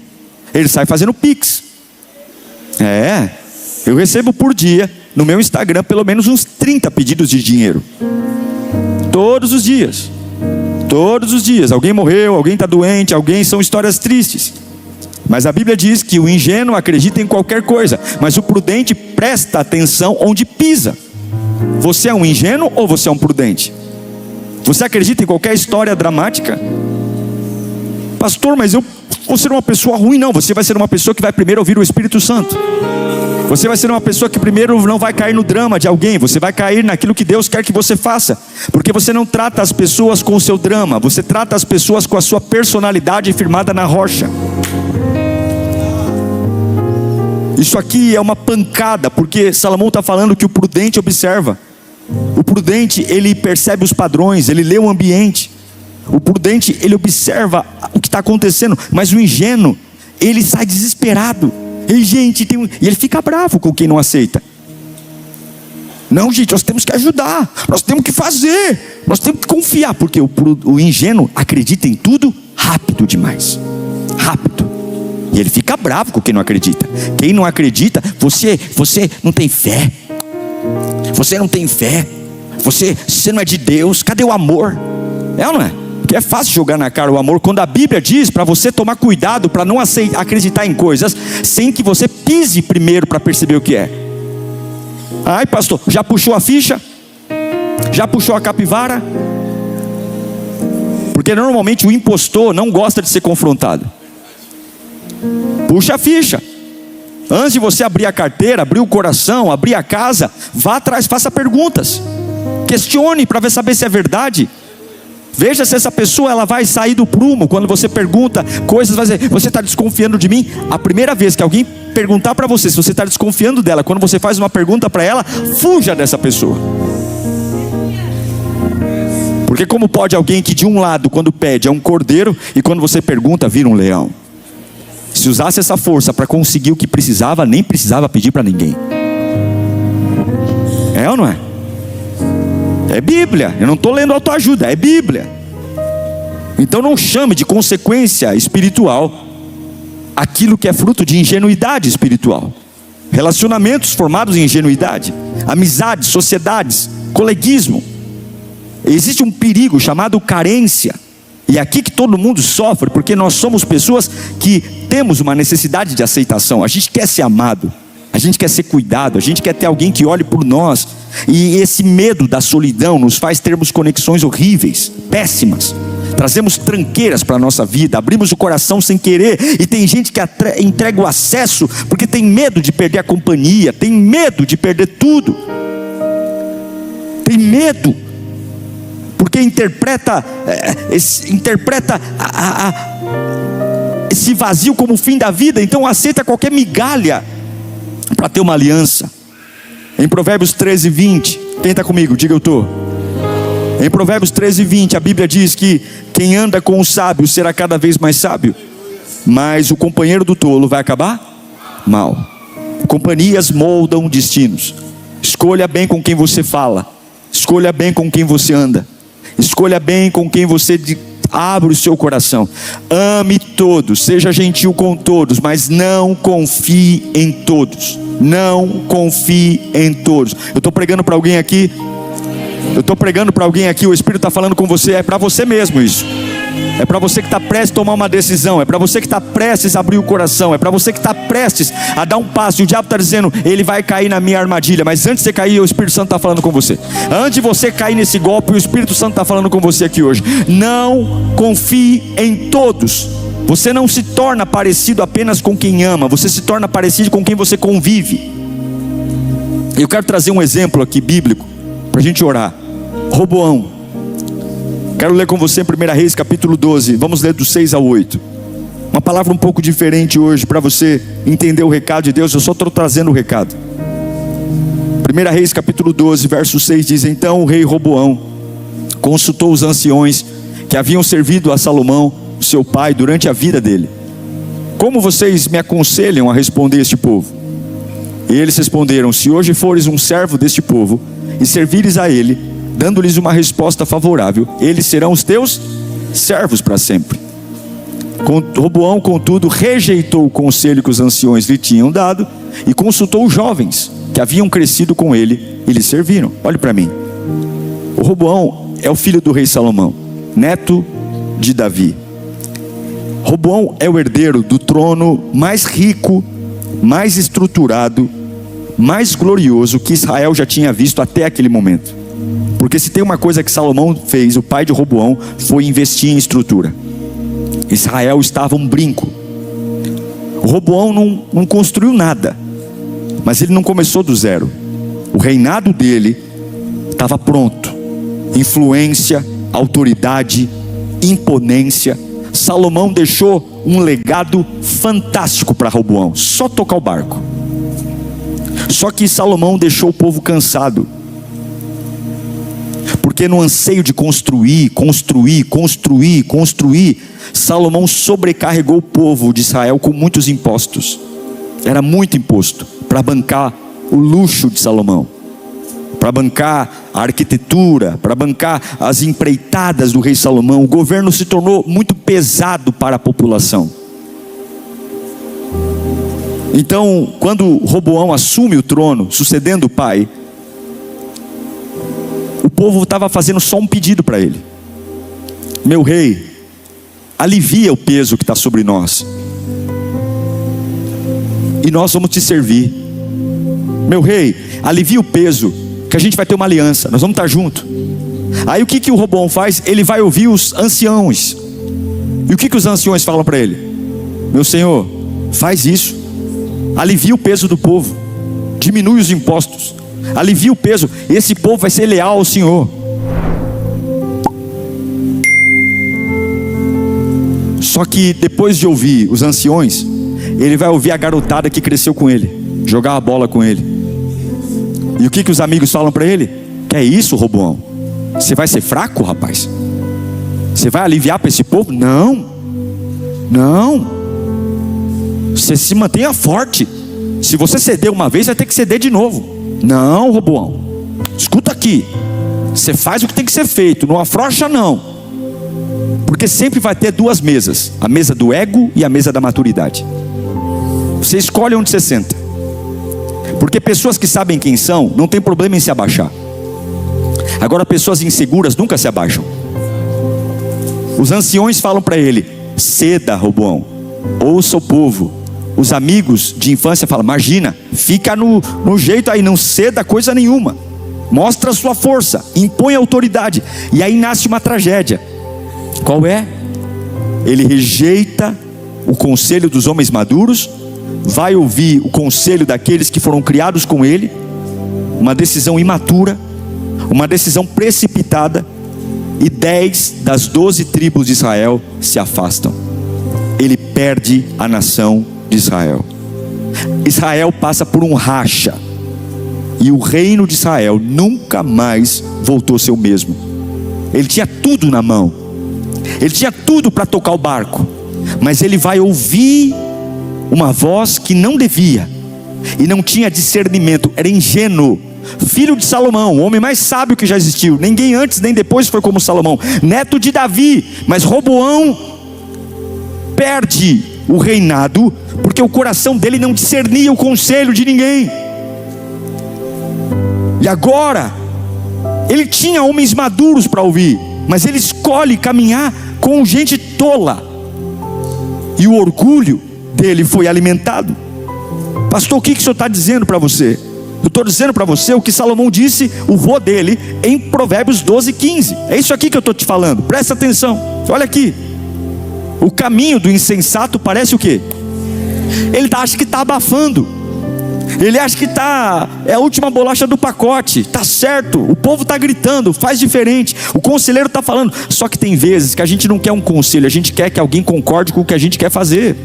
Ele sai fazendo pix. Eu recebo por dia no meu Instagram pelo menos uns 30 pedidos de dinheiro. Todos os dias. Todos os dias. Alguém morreu, alguém está doente, são histórias tristes. Mas a Bíblia diz que o ingênuo acredita em qualquer coisa, mas o prudente presta atenção onde pisa. Você é um ingênuo ou você é um prudente? Você acredita em qualquer história dramática? Pastor, mas eu vou ser uma pessoa ruim. Não, você vai ser uma pessoa que vai primeiro ouvir o Espírito Santo. Você vai ser uma pessoa que primeiro não vai cair no drama de alguém. Você vai cair naquilo que Deus quer que você faça. Porque você não trata as pessoas com o seu drama. Você trata as pessoas com a sua personalidade firmada na rocha. Isso aqui é uma pancada, porque Salomão está falando que o prudente observa. O prudente, ele percebe os padrões, ele lê o ambiente. O prudente, ele observa o que está acontecendo. Mas o ingênuo, ele sai desesperado. E gente, e ele fica bravo com quem não aceita. Não, gente, nós temos que ajudar, nós temos que fazer, nós temos que confiar. Porque o ingênuo acredita em tudo rápido demais. Rápido. E ele fica bravo com quem não acredita. Quem não acredita, você não tem fé. Você não tem fé. Você não é de Deus. Cadê o amor? É ou não é? Porque é fácil jogar na cara o amor, quando a Bíblia diz para você tomar cuidado para não acreditar em coisas sem que você pise primeiro para perceber o que é. Ai, pastor, já puxou a ficha? Já puxou a capivara? Porque normalmente o impostor não gosta de ser confrontado. Puxa a ficha. Antes de você abrir a carteira, abrir o coração, abrir a casa, vá atrás, faça perguntas. Questione para saber se é verdade. Veja se essa pessoa ela vai sair do prumo. Quando você pergunta coisas, vai dizer, você está desconfiando de mim? A primeira vez que alguém perguntar para você se você está desconfiando dela, quando você faz uma pergunta para ela, fuja dessa pessoa. Porque como pode alguém que de um lado quando pede é um cordeiro, e quando você pergunta vira um leão? Se usasse essa força para conseguir o que precisava, nem precisava pedir para ninguém. É ou não é? É Bíblia, eu não estou lendo autoajuda, é Bíblia. Então não chame de consequência espiritual aquilo que é fruto de ingenuidade espiritual. Relacionamentos formados em ingenuidade, amizades, sociedades, coleguismo. Existe um perigo chamado carência. E é aqui que todo mundo sofre, porque nós somos pessoas que temos uma necessidade de aceitação. A gente quer ser amado, a gente quer ser cuidado, a gente quer ter alguém que olhe por nós. E esse medo da solidão nos faz termos conexões horríveis, péssimas. Trazemos tranqueiras para a nossa vida, abrimos o coração sem querer. E tem gente que entrega o acesso porque tem medo de perder a companhia, tem medo de perder tudo. Tem medo porque interpreta esse vazio como o fim da vida. Então aceita qualquer migalha para ter uma aliança. Em Provérbios 13, 20, quem está comigo? Diga eu estou. Em Provérbios 13, 20, a Bíblia diz que quem anda com o sábio será cada vez mais sábio, mas o companheiro do tolo vai acabar mal. Companhias moldam destinos. Escolha bem com quem você fala, escolha bem com quem você anda, escolha bem com quem você abre o seu coração. Ame todos, seja gentil com todos, mas não confie em todos. Não confie em todos. Eu estou pregando para alguém aqui. O Espírito está falando com você. É para você mesmo isso. É para você que está prestes a tomar uma decisão. É para você que está prestes a abrir o coração. É para você que está prestes a dar um passo. E o diabo está dizendo, ele vai cair na minha armadilha. Mas antes de você cair, o Espírito Santo está falando com você. Antes de você cair nesse golpe, o Espírito Santo está falando com você aqui hoje. Não confie em todos. Você não se torna parecido apenas com quem ama. Você se torna parecido com quem você convive. Eu quero trazer um exemplo aqui bíblico, para para a gente orar. Roboão. Quero ler com você em 1 Reis capítulo 12. Vamos ler do 6 ao 8. Uma palavra um pouco diferente hoje, para você entender o recado de Deus. Eu só estou trazendo o recado. 1 Reis capítulo 12, verso 6 diz: então o rei Roboão consultou os anciões que haviam servido a Salomão, seu pai, durante a vida dele. Como vocês me aconselham a responder este povo? E eles responderam: se hoje fores um servo deste povo e servires a ele, dando-lhes uma resposta favorável, eles serão os teus servos para sempre. Roboão, contudo, rejeitou o conselho que os anciões lhe tinham dado e consultou os jovens que haviam crescido com ele e lhe serviram. Olhe para mim. O Roboão é o filho do rei Salomão, neto de Davi. Roboão é o herdeiro do trono mais rico, mais estruturado, mais glorioso que Israel já tinha visto até aquele momento. Porque se tem uma coisa que Salomão fez, o pai de Roboão, foi investir em estrutura. Israel estava um brinco. O Roboão não construiu nada, mas ele não começou do zero. O reinado dele estava pronto. Influência, autoridade, imponência. Salomão deixou um legado fantástico para Roboão, só tocar o barco. Só que Salomão deixou o povo cansado, porque no anseio de construir, Salomão sobrecarregou o povo de Israel com muitos impostos. Era muito imposto para bancar o luxo de Salomão, para bancar a arquitetura, para bancar as empreitadas do rei Salomão. O governo se tornou muito pesado para a população. Então, quando Roboão assume o trono, sucedendo o pai, o povo estava fazendo só um pedido para ele: meu rei, alivia o peso que está sobre nós, e nós vamos te servir. Meu rei, alivia o peso, que a gente vai ter uma aliança, nós vamos estar juntos. Aí o que o Roboão faz? Ele vai ouvir os anciões. E o que os anciões falam para ele? Meu senhor, faz isso, alivia o peso do povo, diminui os impostos, alivia o peso, esse povo vai ser leal ao Senhor. Só que depois de ouvir os anciões, ele vai ouvir a garotada que cresceu com ele, jogar a bola com ele. E o que os amigos falam para ele? Que é isso, Roboão? Você vai ser fraco, rapaz? Você vai aliviar para esse povo? Não. Você se mantenha forte. Se você ceder uma vez, vai ter que ceder de novo. Não, Roboão, escuta aqui, você faz o que tem que ser feito, não afrouxa não. Porque sempre vai ter duas mesas: a mesa do ego e a mesa da maturidade. Você escolhe onde você senta. Porque pessoas que sabem quem são, não tem problema em se abaixar. Agora pessoas inseguras nunca se abaixam. Os anciões falam para ele: ceda, Roboão, ouça o povo. Os amigos de infância falam: imagina, fica no jeito aí, não ceda coisa nenhuma, mostra a sua força, impõe autoridade. E aí nasce uma tragédia. Qual é? Ele rejeita o conselho dos homens maduros, vai ouvir o conselho daqueles que foram criados com ele. Uma decisão imatura, uma decisão precipitada, e 10 das 12 tribos de Israel se afastam. Ele perde a nação de Israel. Israel passa por um racha, e o reino de Israel nunca mais voltou a ser o mesmo. Ele tinha tudo na mão, ele tinha tudo para tocar o barco, mas ele vai ouvir uma voz que não devia, e não tinha discernimento, era ingênuo. Filho de Salomão, o homem mais sábio que já existiu, ninguém antes nem depois foi como Salomão, neto de Davi. Mas Roboão perde o reinado porque o coração dele não discernia o conselho de ninguém. E agora ele tinha homens maduros para ouvir, mas ele escolhe caminhar com gente tola, e o orgulho dele foi alimentado. Pastor, o que o senhor está dizendo para você? Eu estou dizendo para você o que Salomão disse, o vô dele, em Provérbios 12:15. É isso aqui que eu estou te falando, presta atenção. Olha aqui, o caminho do insensato parece o quê? Ele acha que está abafando. Ele acha que é a última bolacha do pacote, tá certo, o povo tá gritando, faz diferente, o conselheiro tá falando. Só que tem vezes que a gente não quer um conselho, a gente quer que alguém concorde com o que a gente quer fazer.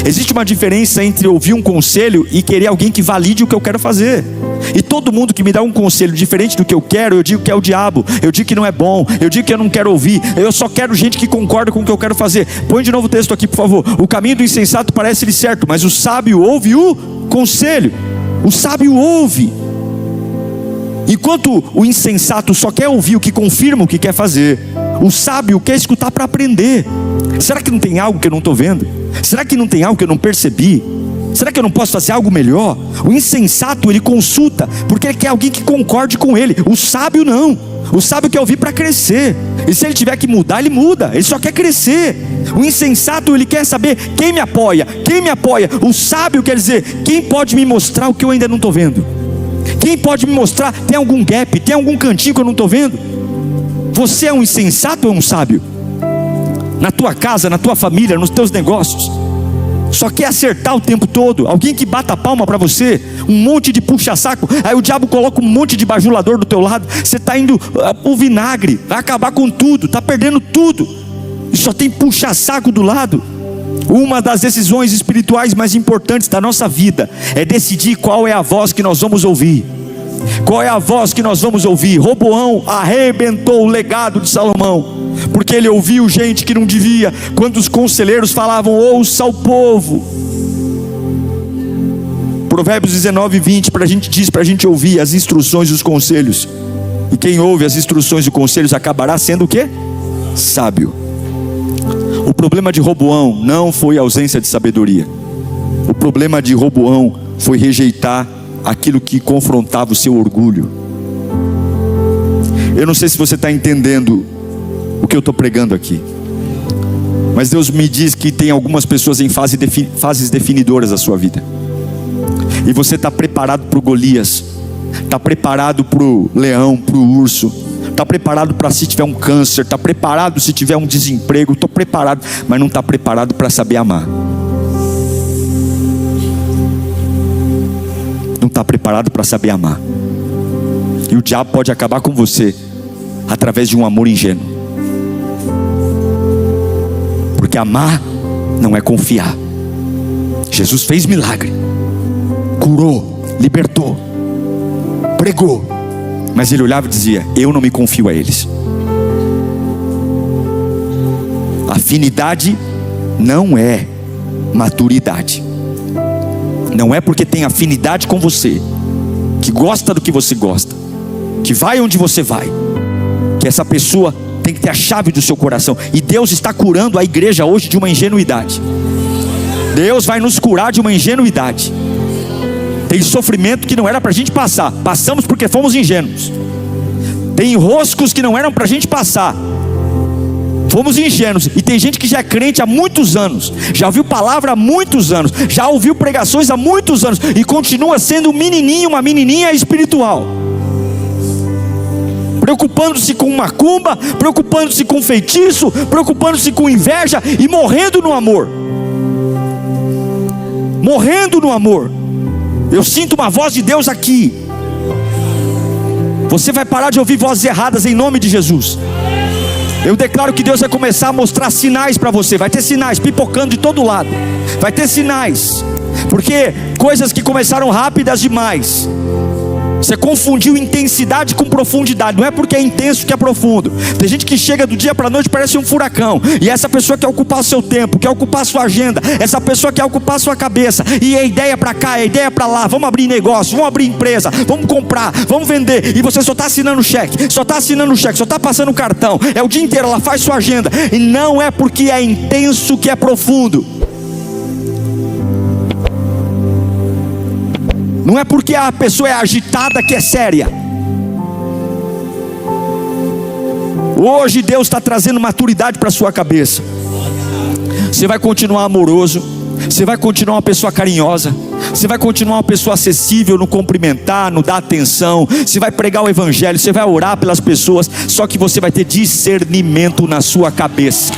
Existe uma diferença entre ouvir um conselho e querer alguém que valide o que eu quero fazer. E todo mundo que me dá um conselho diferente do que eu quero, eu digo que é o diabo, eu digo que não é bom, eu digo que eu não quero ouvir, eu só quero gente que concorda com o que eu quero fazer. Põe de novo o texto aqui, por favor. O caminho do insensato parece-lhe certo, mas o sábio ouve o conselho. O sábio ouve. Enquanto o insensato só quer ouvir o que confirma o que quer fazer, o sábio quer escutar para aprender. Será que não tem algo que eu não estou vendo? Será que não tem algo que eu não percebi? Será que eu não posso fazer algo melhor? O insensato, ele consulta porque ele quer alguém que concorde com ele. O sábio não. O sábio quer ouvir para crescer. E se ele tiver que mudar, ele muda. Ele só quer crescer. O insensato, ele quer saber quem me apoia. Quem me apoia? O sábio quer dizer, quem pode me mostrar o que eu ainda não estou vendo? Quem pode me mostrar? Tem algum gap? Tem algum cantinho que eu não estou vendo? Você é um insensato ou é um sábio? Na tua casa, na tua família, nos teus negócios, só quer acertar o tempo todo. Alguém que bata a palma para você, um monte de puxa-saco. Aí o diabo coloca um monte de bajulador do teu lado. Você está indo o vinagre, vai acabar com tudo, está perdendo tudo, e só tem puxa-saco do lado. Uma das decisões espirituais mais importantes da nossa vida é decidir qual é a voz que nós vamos ouvir. Qual é a voz que nós vamos ouvir? Roboão arrebentou o legado de Salomão, porque ele ouviu gente que não devia. Quando os conselheiros falavam, ouça o povo. Provérbios 19:20 diz para a gente ouvir as instruções e os conselhos. E quem ouve as instruções e os conselhos acabará sendo o quê? Sábio. O problema de Roboão não foi a ausência de sabedoria. O problema de Roboão foi rejeitar aquilo que confrontava o seu orgulho. Eu não sei se você está entendendo o que eu estou pregando aqui, mas Deus me diz que tem algumas pessoas em fases definidoras da sua vida, e você está preparado para o Golias, está preparado para o leão, para o urso, está preparado para se tiver um câncer, está preparado se tiver um desemprego. Estou preparado, mas não está preparado para saber amar. Não está preparado para saber amar. E o diabo pode acabar com você através de um amor ingênuo, porque amar não é confiar. Jesus fez milagre, curou, libertou, pregou, mas ele olhava e dizia, eu não me confio a eles. Afinidade não é maturidade. Não é porque tem afinidade com você, que gosta do que você gosta, que vai onde você vai, que essa pessoa tem que ter a chave do seu coração. E Deus está curando a igreja hoje de uma ingenuidade. Deus vai nos curar de uma ingenuidade. Tem sofrimento que não era para a gente passar, passamos porque fomos ingênuos. Tem enroscos que não eram para a gente passar, fomos ingênuos. E tem gente que já é crente há muitos anos, já ouviu palavra há muitos anos, já ouviu pregações há muitos anos, e continua sendo um menininho, uma menininha espiritual, preocupando-se com macumba, preocupando-se com feitiço, preocupando-se com inveja, e morrendo no amor. Morrendo no amor. Eu sinto uma voz de Deus aqui. Você vai parar de ouvir vozes erradas em nome de Jesus. Eu declaro que Deus vai começar a mostrar sinais para você. Vai ter sinais pipocando de todo lado. Vai ter sinais, porque coisas que começaram rápidas demais, você confundiu intensidade com profundidade. Não é porque é intenso que é profundo. Tem gente que chega do dia para a noite, parece um furacão, e essa pessoa quer ocupar o seu tempo, quer ocupar a sua agenda, essa pessoa quer ocupar a sua cabeça, e é ideia para cá, é ideia para lá. Vamos abrir negócio, vamos abrir empresa, vamos comprar, vamos vender, e você só está assinando cheque, só está assinando cheque, só está passando cartão. É o dia inteiro, ela faz sua agenda. E não é porque é intenso que é profundo. Não é porque a pessoa é agitada que é séria. Hoje Deus está trazendo maturidade para a sua cabeça. Você vai continuar amoroso, você vai continuar uma pessoa carinhosa, você vai continuar uma pessoa acessível no cumprimentar, no dar atenção, você vai pregar o evangelho, você vai orar pelas pessoas, só que você vai ter discernimento na sua cabeça.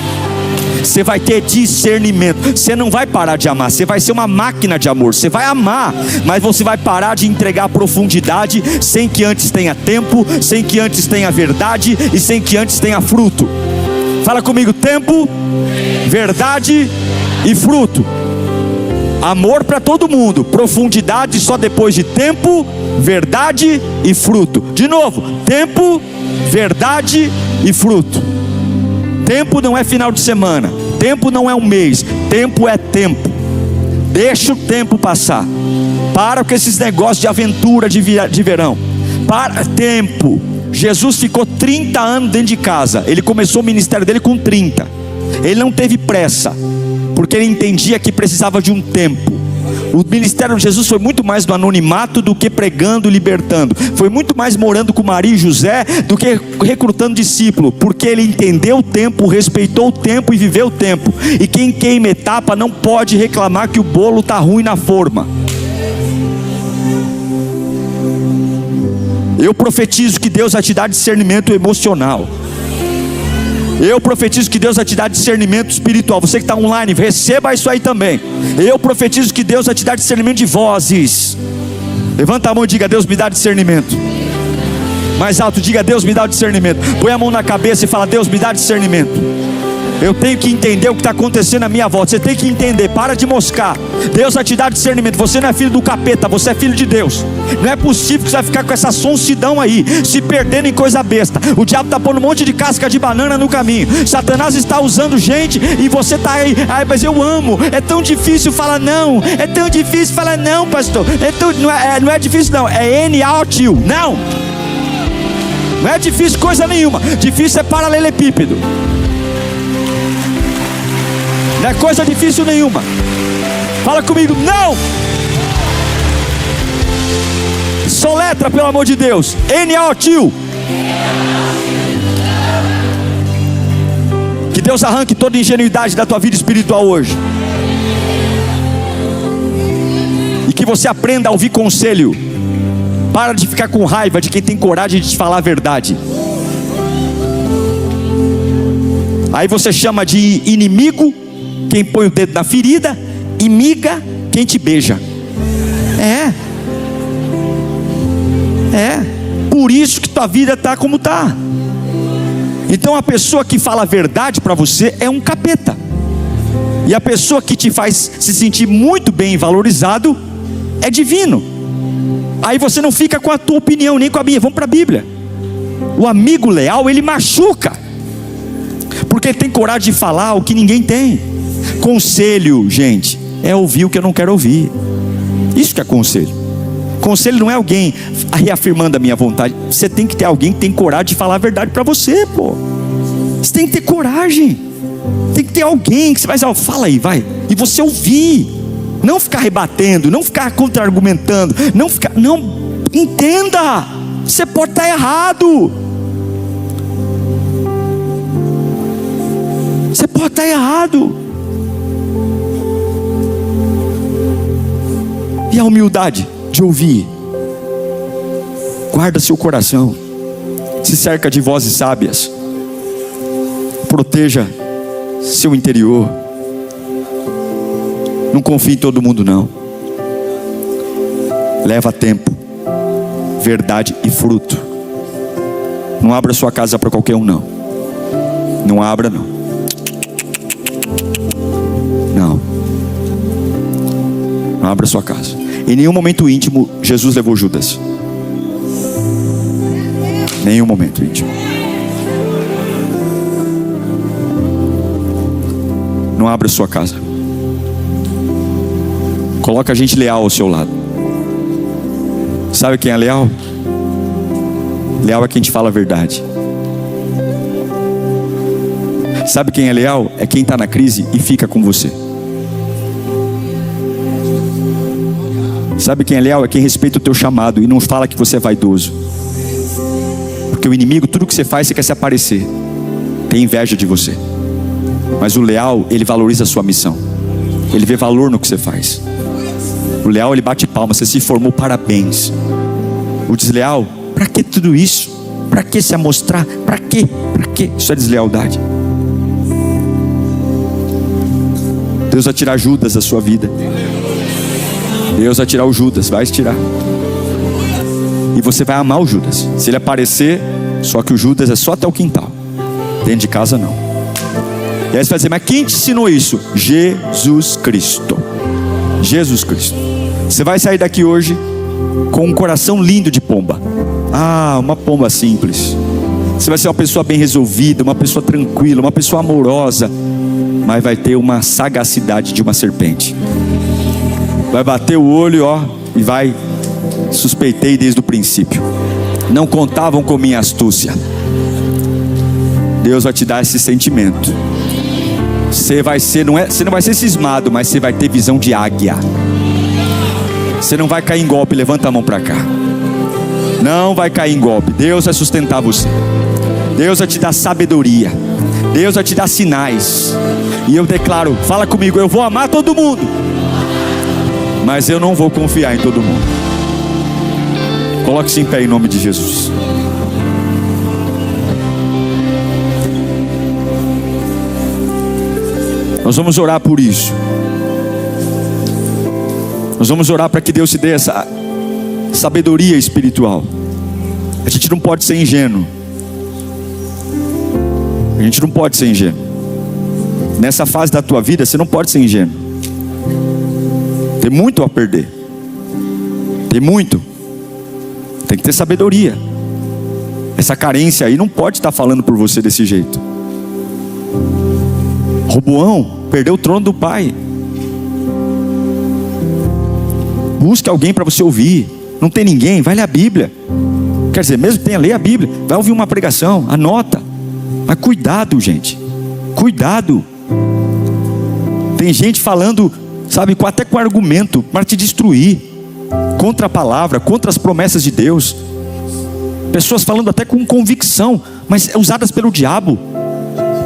você vai ter discernimento. Você não vai parar de amar, você vai ser uma máquina de amor. Você vai amar, mas você vai parar de entregar profundidade sem que antes tenha tempo, sem que antes tenha verdade e sem que antes tenha fruto. Fala comigo: tempo, verdade e fruto. Amor para todo mundo, profundidade só depois de tempo, verdade e fruto. De novo: tempo, verdade e fruto. Tempo não é final de semana, tempo não é um mês, tempo é tempo. Deixa o tempo passar. Para com esses negócios de aventura de verão. Para tempo. Jesus ficou 30 anos dentro de casa. Ele começou o ministério dele com 30. Ele não teve pressa, porque ele entendia que precisava de um tempo. O ministério de Jesus foi muito mais no anonimato do que pregando e libertando. Foi muito mais morando com Maria e José do que recrutando discípulo, porque ele entendeu o tempo, respeitou o tempo e viveu o tempo. E quem queima etapa não pode reclamar que o bolo está ruim na forma. Eu profetizo que Deus vai te dar discernimento emocional. Eu profetizo que Deus vai te dar discernimento espiritual. Você que está online, receba isso aí também. Eu profetizo que Deus vai te dar discernimento de vozes. Levanta a mão e diga: Deus me dá discernimento. Mais alto, diga: Deus me dá discernimento. Põe a mão na cabeça e fala: Deus me dá discernimento. Eu tenho que entender o que está acontecendo à minha volta. Você tem que entender, para de moscar. Deus vai te dar discernimento. Você não é filho do capeta, você é filho de Deus. Não é possível que você vai ficar com essa sonsidão aí, se perdendo em coisa besta. O diabo está pondo um monte de casca de banana no caminho. Satanás está usando gente e você está aí: ai, mas eu amo. É tão difícil falar não. É tão difícil falar não, pastor. Não é difícil não, é N-A-O-T-I-O. Não. Não é difícil coisa nenhuma. Difícil é paralelepípedo. Não é coisa difícil nenhuma. Fala comigo: não. Soletra, pelo amor de Deus. N-A-O-T-I-O. Que Deus arranque toda ingenuidade da tua vida espiritual hoje. E que você aprenda a ouvir conselho. Para de ficar com raiva de quem tem coragem de te falar a verdade. Aí você chama de inimigo quem põe o dedo na ferida, e miga quem te beija. Por isso que tua vida está como está. Então a pessoa que fala a verdade para você é um capeta. E a pessoa que te faz se sentir muito bem valorizado é divino. Aí você não fica com a tua opinião, nem com a minha. Vamos para a Bíblia. O amigo leal, ele machuca, porque ele tem coragem de falar o que ninguém tem. Conselho, gente, é ouvir o que eu não quero ouvir. Isso que é conselho. Conselho não é alguém reafirmando a minha vontade. Você tem que ter alguém que tem coragem de falar a verdade para você, pô. Você tem que ter coragem. Tem que ter alguém que você vai dizer: fala aí, vai. E você ouvir. Não ficar rebatendo, não ficar contra-argumentando, não, entenda. Você pode estar errado. Você pode estar errado. E a humildade de ouvir. Guarda seu coração. Se cerca de vozes sábias. Proteja seu interior. Não confie em todo mundo não. Leva tempo, verdade e fruto. Não abra sua casa para qualquer um não. Não abra não. Não abra sua casa. Em nenhum momento íntimo Jesus levou Judas. Nenhum momento íntimo. Não abra sua casa. Coloca gente leal ao seu lado. Sabe quem é leal? Leal é quem te fala a verdade. Sabe quem é leal? É quem está na crise e fica com você. Sabe quem é leal? É quem respeita o teu chamado e não fala que você é vaidoso. Porque o inimigo, tudo que você faz, você quer se aparecer. Tem inveja de você. Mas o leal, ele valoriza a sua missão. Ele vê valor no que você faz. O leal, ele bate palma. Você se formou, parabéns. O desleal, para que tudo isso? Para que se amostrar? Para quê? Para quê? Isso é deslealdade. Deus vai tirar Judas da sua vida. Deus vai tirar o Judas, vai tirar. E você vai amar o Judas. Se ele aparecer, só que o Judas é só até o quintal. Dentro de casa não. E aí você vai dizer, mas quem te ensinou isso? Jesus Cristo. Jesus Cristo. Você vai sair daqui hoje com um coração lindo de pomba. Uma pomba simples. Você vai ser uma pessoa bem resolvida, uma pessoa tranquila, uma pessoa amorosa, mas vai ter uma sagacidade de uma serpente. Vai bater o olho, e vai: suspeitei desde o princípio, não contavam com minha astúcia. Deus vai te dar esse sentimento. Você não vai ser cismado, mas você vai ter visão de águia. Você não vai cair em golpe. Levanta a mão para cá. Não vai cair em golpe. Deus vai sustentar você. Deus vai te dar sabedoria. Deus vai te dar sinais. E eu declaro, fala comigo: eu vou amar todo mundo, mas eu não vou confiar em todo mundo. Coloque-se em pé em nome de Jesus. Nós vamos orar por isso. Nós vamos orar para que Deus te dê essa sabedoria espiritual. A gente não pode ser ingênuo. A gente não pode ser ingênuo. Nessa fase da tua vida, você não pode ser ingênuo. Tem muito a perder. Tem muito. Tem que ter sabedoria. Essa carência aí não pode estar falando por você desse jeito. Roboão perdeu o trono do pai. Busque alguém para você ouvir. Não tem ninguém, vai ler a Bíblia. Quer dizer, mesmo que tenha, lê a Bíblia. Vai ouvir uma pregação, anota. Mas cuidado, gente. Cuidado. Tem gente falando, sabe, até com argumento para te destruir, contra a palavra, contra as promessas de Deus. Pessoas falando até com convicção, mas usadas pelo diabo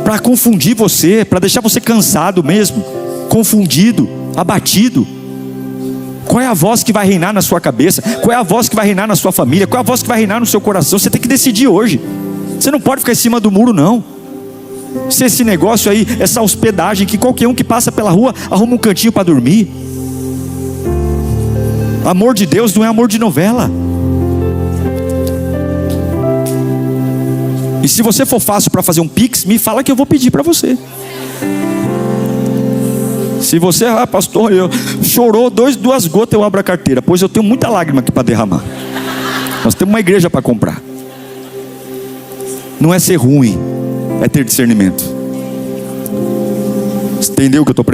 para confundir você, para deixar você cansado mesmo, confundido, abatido. Qual é a voz que vai reinar na sua cabeça? Qual é a voz que vai reinar na sua família? Qual é a voz que vai reinar no seu coração? Você tem que decidir hoje. Você não pode ficar em cima do muro, não. Se esse negócio aí, essa hospedagem que qualquer um que passa pela rua arruma um cantinho para dormir. Amor de Deus não é amor de novela. E se você for fácil para fazer um pix, me fala que eu vou pedir para você. Se você, pastor, chorou duas gotas, eu abro a carteira, pois eu tenho muita lágrima aqui para derramar. Nós temos uma igreja para comprar. Não é ser ruim, é ter discernimento. Entendeu o que eu estou pregando?